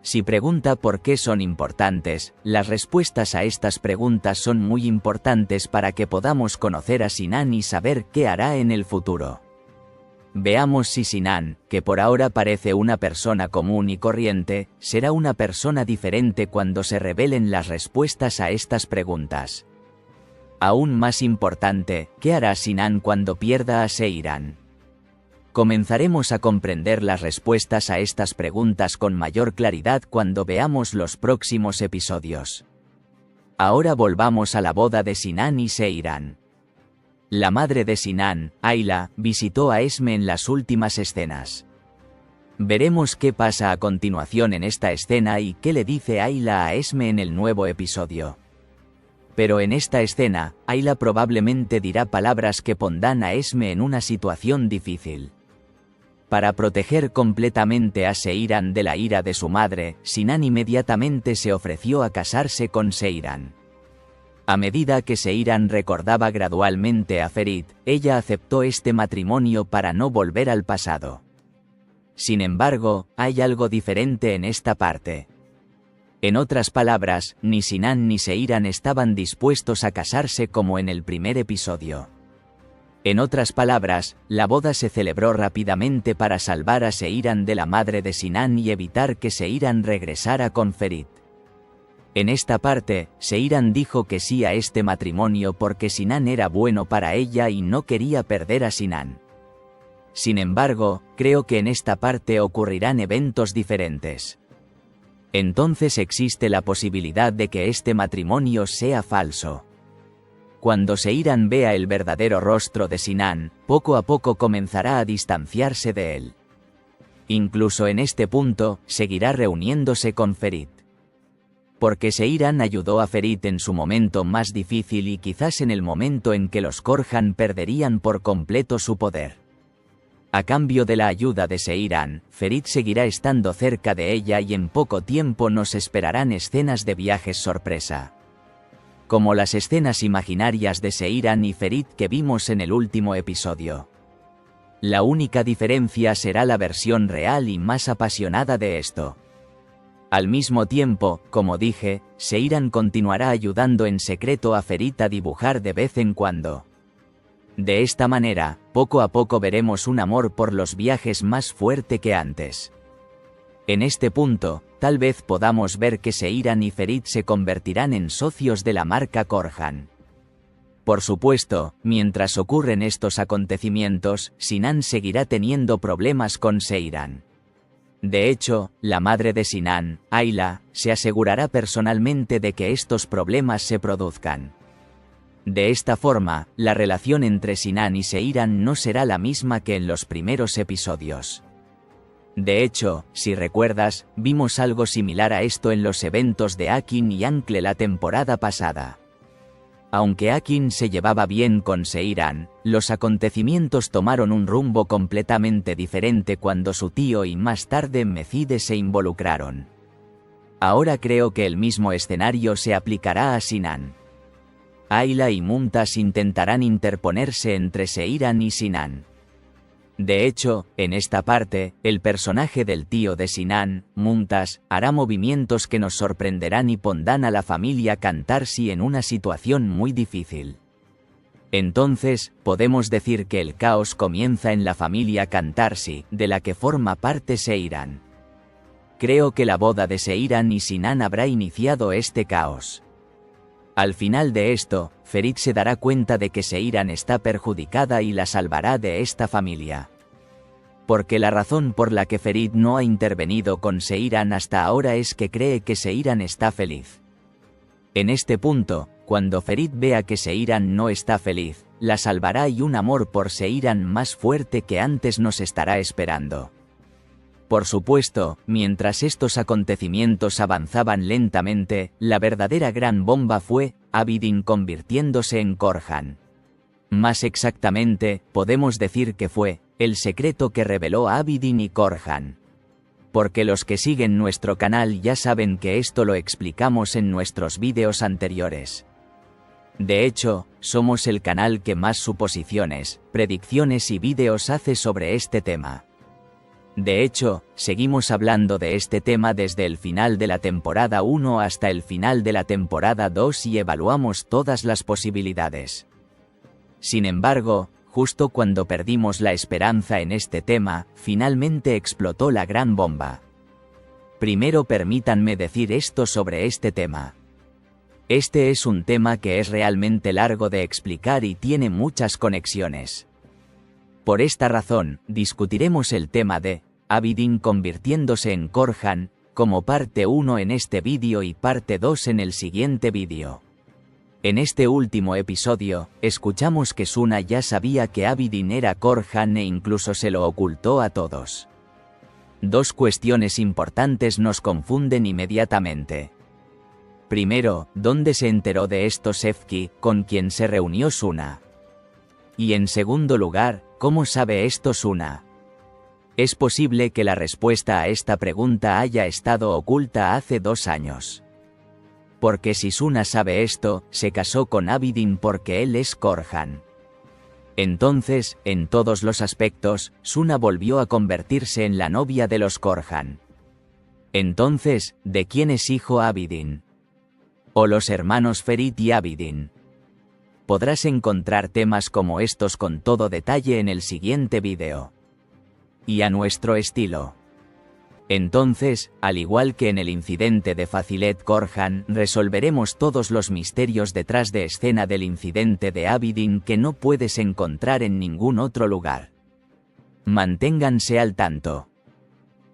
Si pregunta por qué son importantes, las respuestas a estas preguntas son muy importantes para que podamos conocer a Sinan y saber qué hará en el futuro. Veamos si Sinan, que por ahora parece una persona común y corriente, será una persona diferente cuando se revelen las respuestas a estas preguntas. Aún más importante, ¿qué hará Sinan cuando pierda a Seiran? Comenzaremos a comprender las respuestas a estas preguntas con mayor claridad cuando veamos los próximos episodios. Ahora volvamos a la boda de Sinan y Seiran. La madre de Sinan, Ayla, visitó a Esme en las últimas escenas. Veremos qué pasa a continuación en esta escena y qué le dice Ayla a Esme en el nuevo episodio. Pero en esta escena, Ayla probablemente dirá palabras que pondrán a Esme en una situación difícil. Para proteger completamente a Seiran de la ira de su madre, Sinan inmediatamente se ofreció a casarse con Seiran. A medida que Seiran recordaba gradualmente a Ferit, ella aceptó este matrimonio para no volver al pasado. Sin embargo, hay algo diferente en esta parte. En otras palabras, ni Sinan ni Seiran estaban dispuestos a casarse como en el primer episodio. En otras palabras, la boda se celebró rápidamente para salvar a Seiran de la madre de Sinan y evitar que Seiran regresara con Ferit. En esta parte, Seiran dijo que sí a este matrimonio porque Sinan era bueno para ella y no quería perder a Sinan. Sin embargo, creo que en esta parte ocurrirán eventos diferentes. Entonces existe la posibilidad de que este matrimonio sea falso. Cuando Seiran vea el verdadero rostro de Sinan, poco a poco comenzará a distanciarse de él. Incluso en este punto, seguirá reuniéndose con Ferit. Porque Seiran ayudó a Ferit en su momento más difícil y quizás en el momento en que los Korhan perderían por completo su poder. A cambio de la ayuda de Seiran, Ferit seguirá estando cerca de ella y en poco tiempo nos esperarán escenas de viajes sorpresa. Como las escenas imaginarias de Seiran y Ferit que vimos en el último episodio. La única diferencia será la versión real y más apasionada de esto. Al mismo tiempo, como dije, Seiran continuará ayudando en secreto a Ferit a dibujar de vez en cuando. De esta manera, poco a poco veremos un amor por los viajes más fuerte que antes. En este punto, tal vez podamos ver que Seiran y Ferit se convertirán en socios de la marca Korhan. Por supuesto, mientras ocurren estos acontecimientos, Sinan seguirá teniendo problemas con Seiran. De hecho, la madre de Sinan, Ayla, se asegurará personalmente de que estos problemas se produzcan. De esta forma, la relación entre Sinan y Seiran no será la misma que en los primeros episodios. De hecho, si recuerdas, vimos algo similar a esto en los eventos de Akin y Ankle la temporada pasada. Aunque Akin se llevaba bien con Seiran, los acontecimientos tomaron un rumbo completamente diferente cuando su tío y más tarde Mecide se involucraron. Ahora creo que el mismo escenario se aplicará a Sinan. Ayla y Mumtaz intentarán interponerse entre Seiran y Sinan. De hecho, en esta parte, el personaje del tío de Sinan, Mumtaz, hará movimientos que nos sorprenderán y pondrán a la familia Kantarsi en una situación muy difícil. Entonces, podemos decir que el caos comienza en la familia Kantarsi, de la que forma parte Seiran. Creo que la boda de Seiran y Sinan habrá iniciado este caos. Al final de esto, Ferit se dará cuenta de que Seiran está perjudicada y la salvará de esta familia. Porque la razón por la que Ferit no ha intervenido con Seiran hasta ahora es que cree que Seiran está feliz. En este punto, cuando Ferit vea que Seiran no está feliz, la salvará y un amor por Seiran más fuerte que antes nos estará esperando. Por supuesto, mientras estos acontecimientos avanzaban lentamente, la verdadera gran bomba fue Abidin convirtiéndose en Korhan. Más exactamente, podemos decir que fue el secreto que reveló Abidin y Korhan. Porque los que siguen nuestro canal ya saben que esto lo explicamos en nuestros vídeos anteriores. De hecho, somos el canal que más suposiciones, predicciones y vídeos hace sobre este tema. De hecho, seguimos hablando de este tema desde el final de la temporada 1 hasta el final de la temporada 2 y evaluamos todas las posibilidades. Sin embargo, justo cuando perdimos la esperanza en este tema, finalmente explotó la gran bomba. Primero permítanme decir esto sobre este tema. Este es un tema que es realmente largo de explicar y tiene muchas conexiones. Por esta razón, discutiremos el tema de Abidin convirtiéndose en Korhan, como parte 1 en este vídeo y parte 2 en el siguiente vídeo. En este último episodio, escuchamos que Suna ya sabía que Abidin era Korhan e incluso se lo ocultó a todos. Dos cuestiones importantes nos confunden inmediatamente. Primero, ¿dónde se enteró de esto Sefki, con quien se reunió Suna? Y en segundo lugar, ¿cómo sabe esto Suna? Es posible que la respuesta a esta pregunta haya estado oculta hace 2 años. Porque si Suna sabe esto, se casó con Abidin porque él es Korhan. Entonces, en todos los aspectos, Suna volvió a convertirse en la novia de los Korhan. Entonces, ¿de quién es hijo Abidin? O los hermanos Ferit y Abidin. Podrás encontrar temas como estos con todo detalle en el siguiente vídeo. Y a nuestro estilo. Entonces, al igual que en el incidente de Fazilet Korhan, resolveremos todos los misterios detrás de escena del incidente de Abidin que no puedes encontrar en ningún otro lugar. Manténganse al tanto.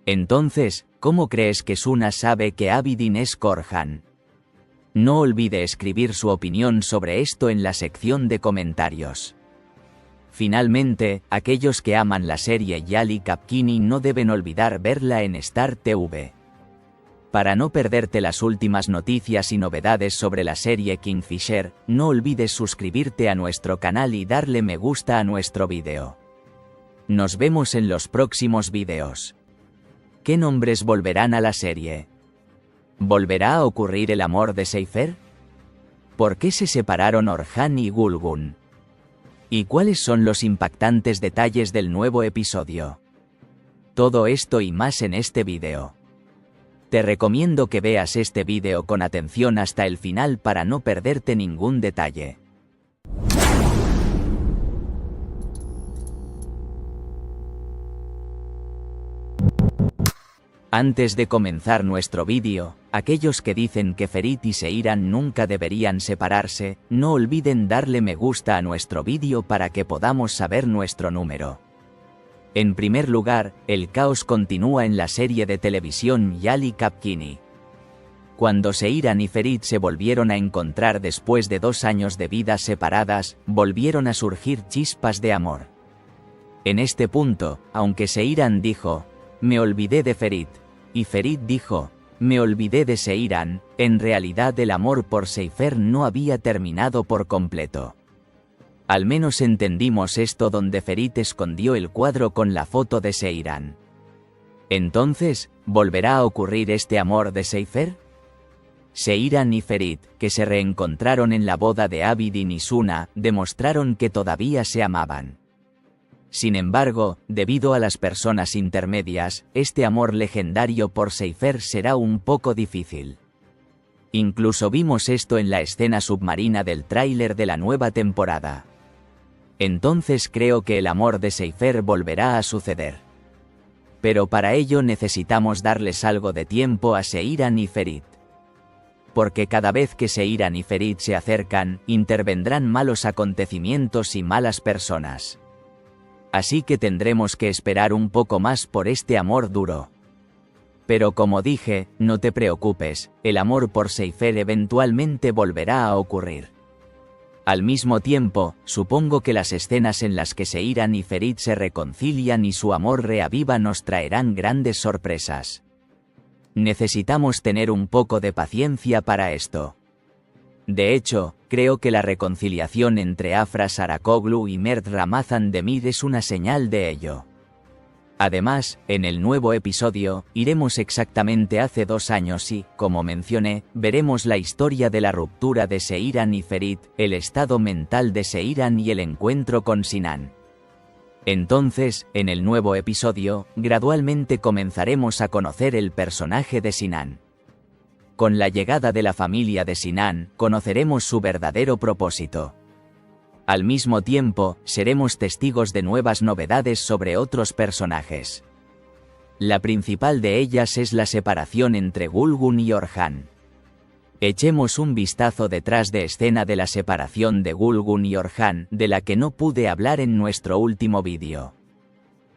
Entonces, ¿cómo crees que Suna sabe que Abidin es Korhan? No olvide escribir su opinión sobre esto en la sección de comentarios. Finalmente, aquellos que aman la serie Yali Kapkini no deben olvidar verla en Star TV. Para no perderte las últimas noticias y novedades sobre la serie Kingfisher, no olvides suscribirte a nuestro canal y darle me gusta a nuestro vídeo. Nos vemos en los próximos vídeos. ¿Qué nombres volverán a la serie? ¿Volverá a ocurrir el amor de Seifer? ¿Por qué se separaron Orhan y Gulgun? ¿Y cuáles son los impactantes detalles del nuevo episodio? Todo esto y más en este vídeo. Te recomiendo que veas este vídeo con atención hasta el final para no perderte ningún detalle. Antes de comenzar nuestro vídeo, aquellos que dicen que Ferit y Seiran nunca deberían separarse, no olviden darle me gusta a nuestro vídeo para que podamos saber nuestro número. En primer lugar, el caos continúa en la serie de televisión Yali Kapkini. Cuando Seiran y Ferit se volvieron a encontrar después de 2 años de vidas separadas, volvieron a surgir chispas de amor. En este punto, aunque Seiran dijo, «Me olvidé de Ferit», y Ferit dijo, «Me olvidé de Seiran», en realidad el amor por Seifer no había terminado por completo. Al menos entendimos esto donde Ferit escondió el cuadro con la foto de Seiran. Entonces, ¿volverá a ocurrir este amor de Seifer? Seiran y Ferit, que se reencontraron en la boda de Abidin y Suna, demostraron que todavía se amaban. Sin embargo, debido a las personas intermedias, este amor legendario por Seifer será un poco difícil. Incluso vimos esto en la escena submarina del tráiler de la nueva temporada. Entonces creo que el amor de Seifer volverá a suceder. Pero para ello necesitamos darles algo de tiempo a Seiran y Ferit. Porque cada vez que Seiran y Ferit se acercan, intervendrán malos acontecimientos y malas personas. Así que tendremos que esperar un poco más por este amor duro. Pero como dije, no te preocupes, el amor por Seifer eventualmente volverá a ocurrir. Al mismo tiempo, supongo que las escenas en las que Seiran y Ferit se reconcilian y su amor reaviva nos traerán grandes sorpresas. Necesitamos tener un poco de paciencia para esto. De hecho, creo que la reconciliación entre Afra Sarakoglu y Mert Ramazan Demir es una señal de ello. Además, en el nuevo episodio, iremos exactamente hace 2 años y, como mencioné, veremos la historia de la ruptura de Seiran y Ferit, el estado mental de Seiran y el encuentro con Sinan. Entonces, en el nuevo episodio, gradualmente comenzaremos a conocer el personaje de Sinan. Con la llegada de la familia de Sinan, conoceremos su verdadero propósito. Al mismo tiempo, seremos testigos de nuevas novedades sobre otros personajes. La principal de ellas es la separación entre Gulgun y Orhan. Echemos un vistazo detrás de escena de la separación de Gulgun y Orhan, de la que no pude hablar en nuestro último vídeo.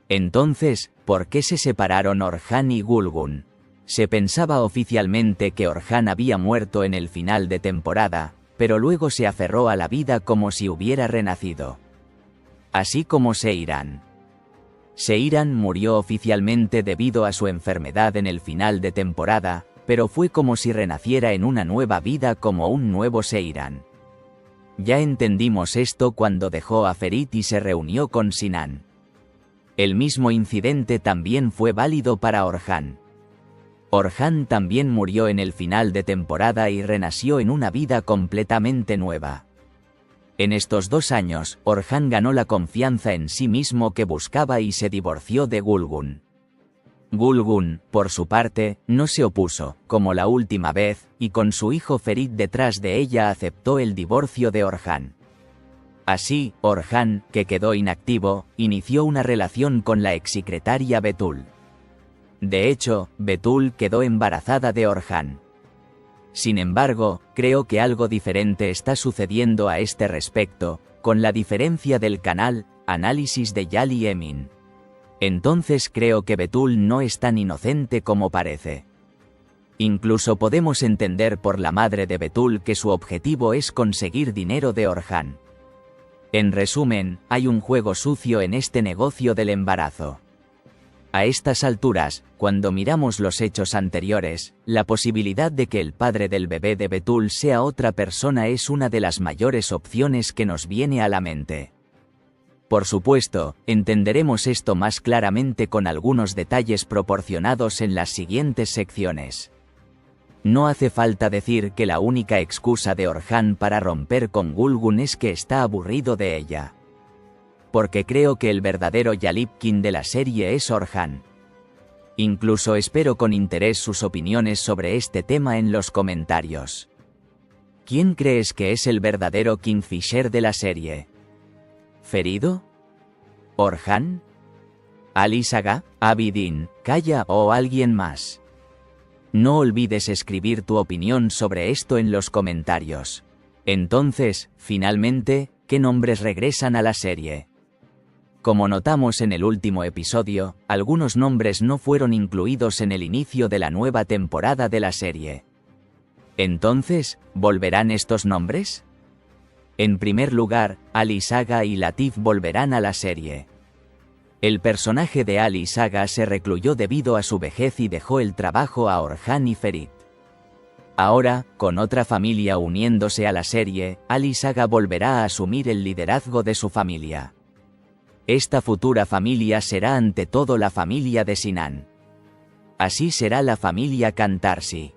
Entonces, ¿por qué se separaron Orhan y Gulgun? Se pensaba oficialmente que Orhan había muerto en el final de temporada, pero luego se aferró a la vida como si hubiera renacido. Así como Seiran. Seiran murió oficialmente debido a su enfermedad en el final de temporada, pero fue como si renaciera en una nueva vida como un nuevo Seiran. Ya entendimos esto cuando dejó a Ferit y se reunió con Sinan. El mismo incidente también fue válido para Orhan. Orhan también murió en el final de temporada y renació en una vida completamente nueva. En estos 2 años, Orhan ganó la confianza en sí mismo que buscaba y se divorció de Gulgun. Gulgun, por su parte, no se opuso, como la última vez, y con su hijo Ferit detrás de ella aceptó el divorcio de Orhan. Así, Orhan, que quedó inactivo, inició una relación con la exsecretaria Betul. De hecho, Betul quedó embarazada de Orhan. Sin embargo, creo que algo diferente está sucediendo a este respecto, con la diferencia del canal, Análisis de Yali Emin. Entonces creo que Betul no es tan inocente como parece. Incluso podemos entender por la madre de Betul que su objetivo es conseguir dinero de Orhan. En resumen, hay un juego sucio en este negocio del embarazo. A estas alturas, cuando miramos los hechos anteriores, la posibilidad de que el padre del bebé de Betul sea otra persona es una de las mayores opciones que nos viene a la mente. Por supuesto, entenderemos esto más claramente con algunos detalles proporcionados en las siguientes secciones. No hace falta decir que la única excusa de Orhan para romper con Gulgun es que está aburrido de ella. Porque creo que el verdadero Yalipkin de la serie es Orhan. Incluso espero con interés sus opiniones sobre este tema en los comentarios. ¿Quién crees que es el verdadero Kingfisher de la serie? ¿Ferido? ¿Orhan? ¿Ali Saga, Abidin, Kaya o alguien más? No olvides escribir tu opinión sobre esto en los comentarios. Entonces, finalmente, ¿qué nombres regresan a la serie? Como notamos en el último episodio, algunos nombres no fueron incluidos en el inicio de la nueva temporada de la serie. Entonces, ¿volverán estos nombres? En primer lugar, Ali Saga y Latif volverán a la serie. El personaje de Ali Saga se recluyó debido a su vejez y dejó el trabajo a Orhan y Ferit. Ahora, con otra familia uniéndose a la serie, Ali Saga volverá a asumir el liderazgo de su familia. Esta futura familia será ante todo la familia de Sinan. Así será la familia Kantarsi.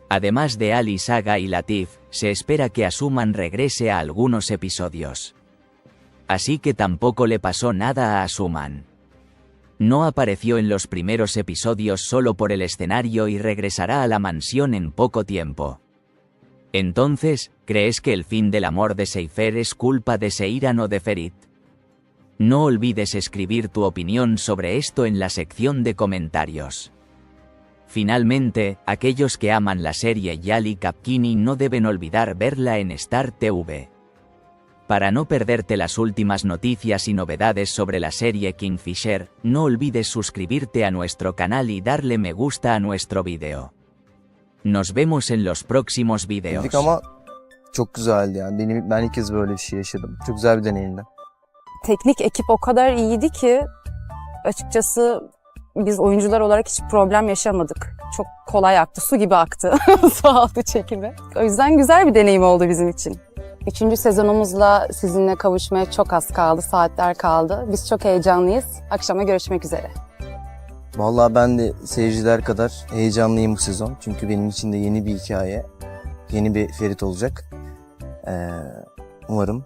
Además de Ali Saga y Latif, se espera que Asuman regrese a algunos episodios. Así que tampoco le pasó nada a Asuman. No apareció en los primeros episodios solo por el escenario y regresará a la mansión en poco tiempo. Entonces, ¿crees que el fin del amor de Seifer es culpa de Seiran o de Ferit? No olvides escribir tu opinión sobre esto en la sección de comentarios. Finalmente, aquellos que aman la serie Yali Kapkini no deben olvidar verla en Star TV. Para no perderte las últimas noticias y novedades sobre la serie Kingfisher, no olvides suscribirte a nuestro canal y darle me gusta a nuestro video. Nos vemos en los próximos videos. Ama çok güzeldi yani. Ben ilk kez böyle bir şey yaşadım. Çok güzel bir deneyimdi. Teknik ekip o kadar iyiydi ki açıkçası biz oyuncular olarak hiç problem yaşamadık. Çok kolay aktı, su gibi aktı su altı çekimi. O yüzden güzel bir deneyim oldu bizim için. 3. sezonumuzla sizinle kavuşmaya çok az kaldı, saatler kaldı. Biz çok heyecanlıyız. Akşama görüşmek üzere. Vallahi ben de seyirciler kadar heyecanlıyım bu sezon. Çünkü benim için de yeni bir hikaye, yeni bir Ferit olacak. Umarım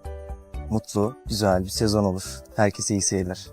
mutlu, güzel bir sezon olur. Herkese iyi seyirler.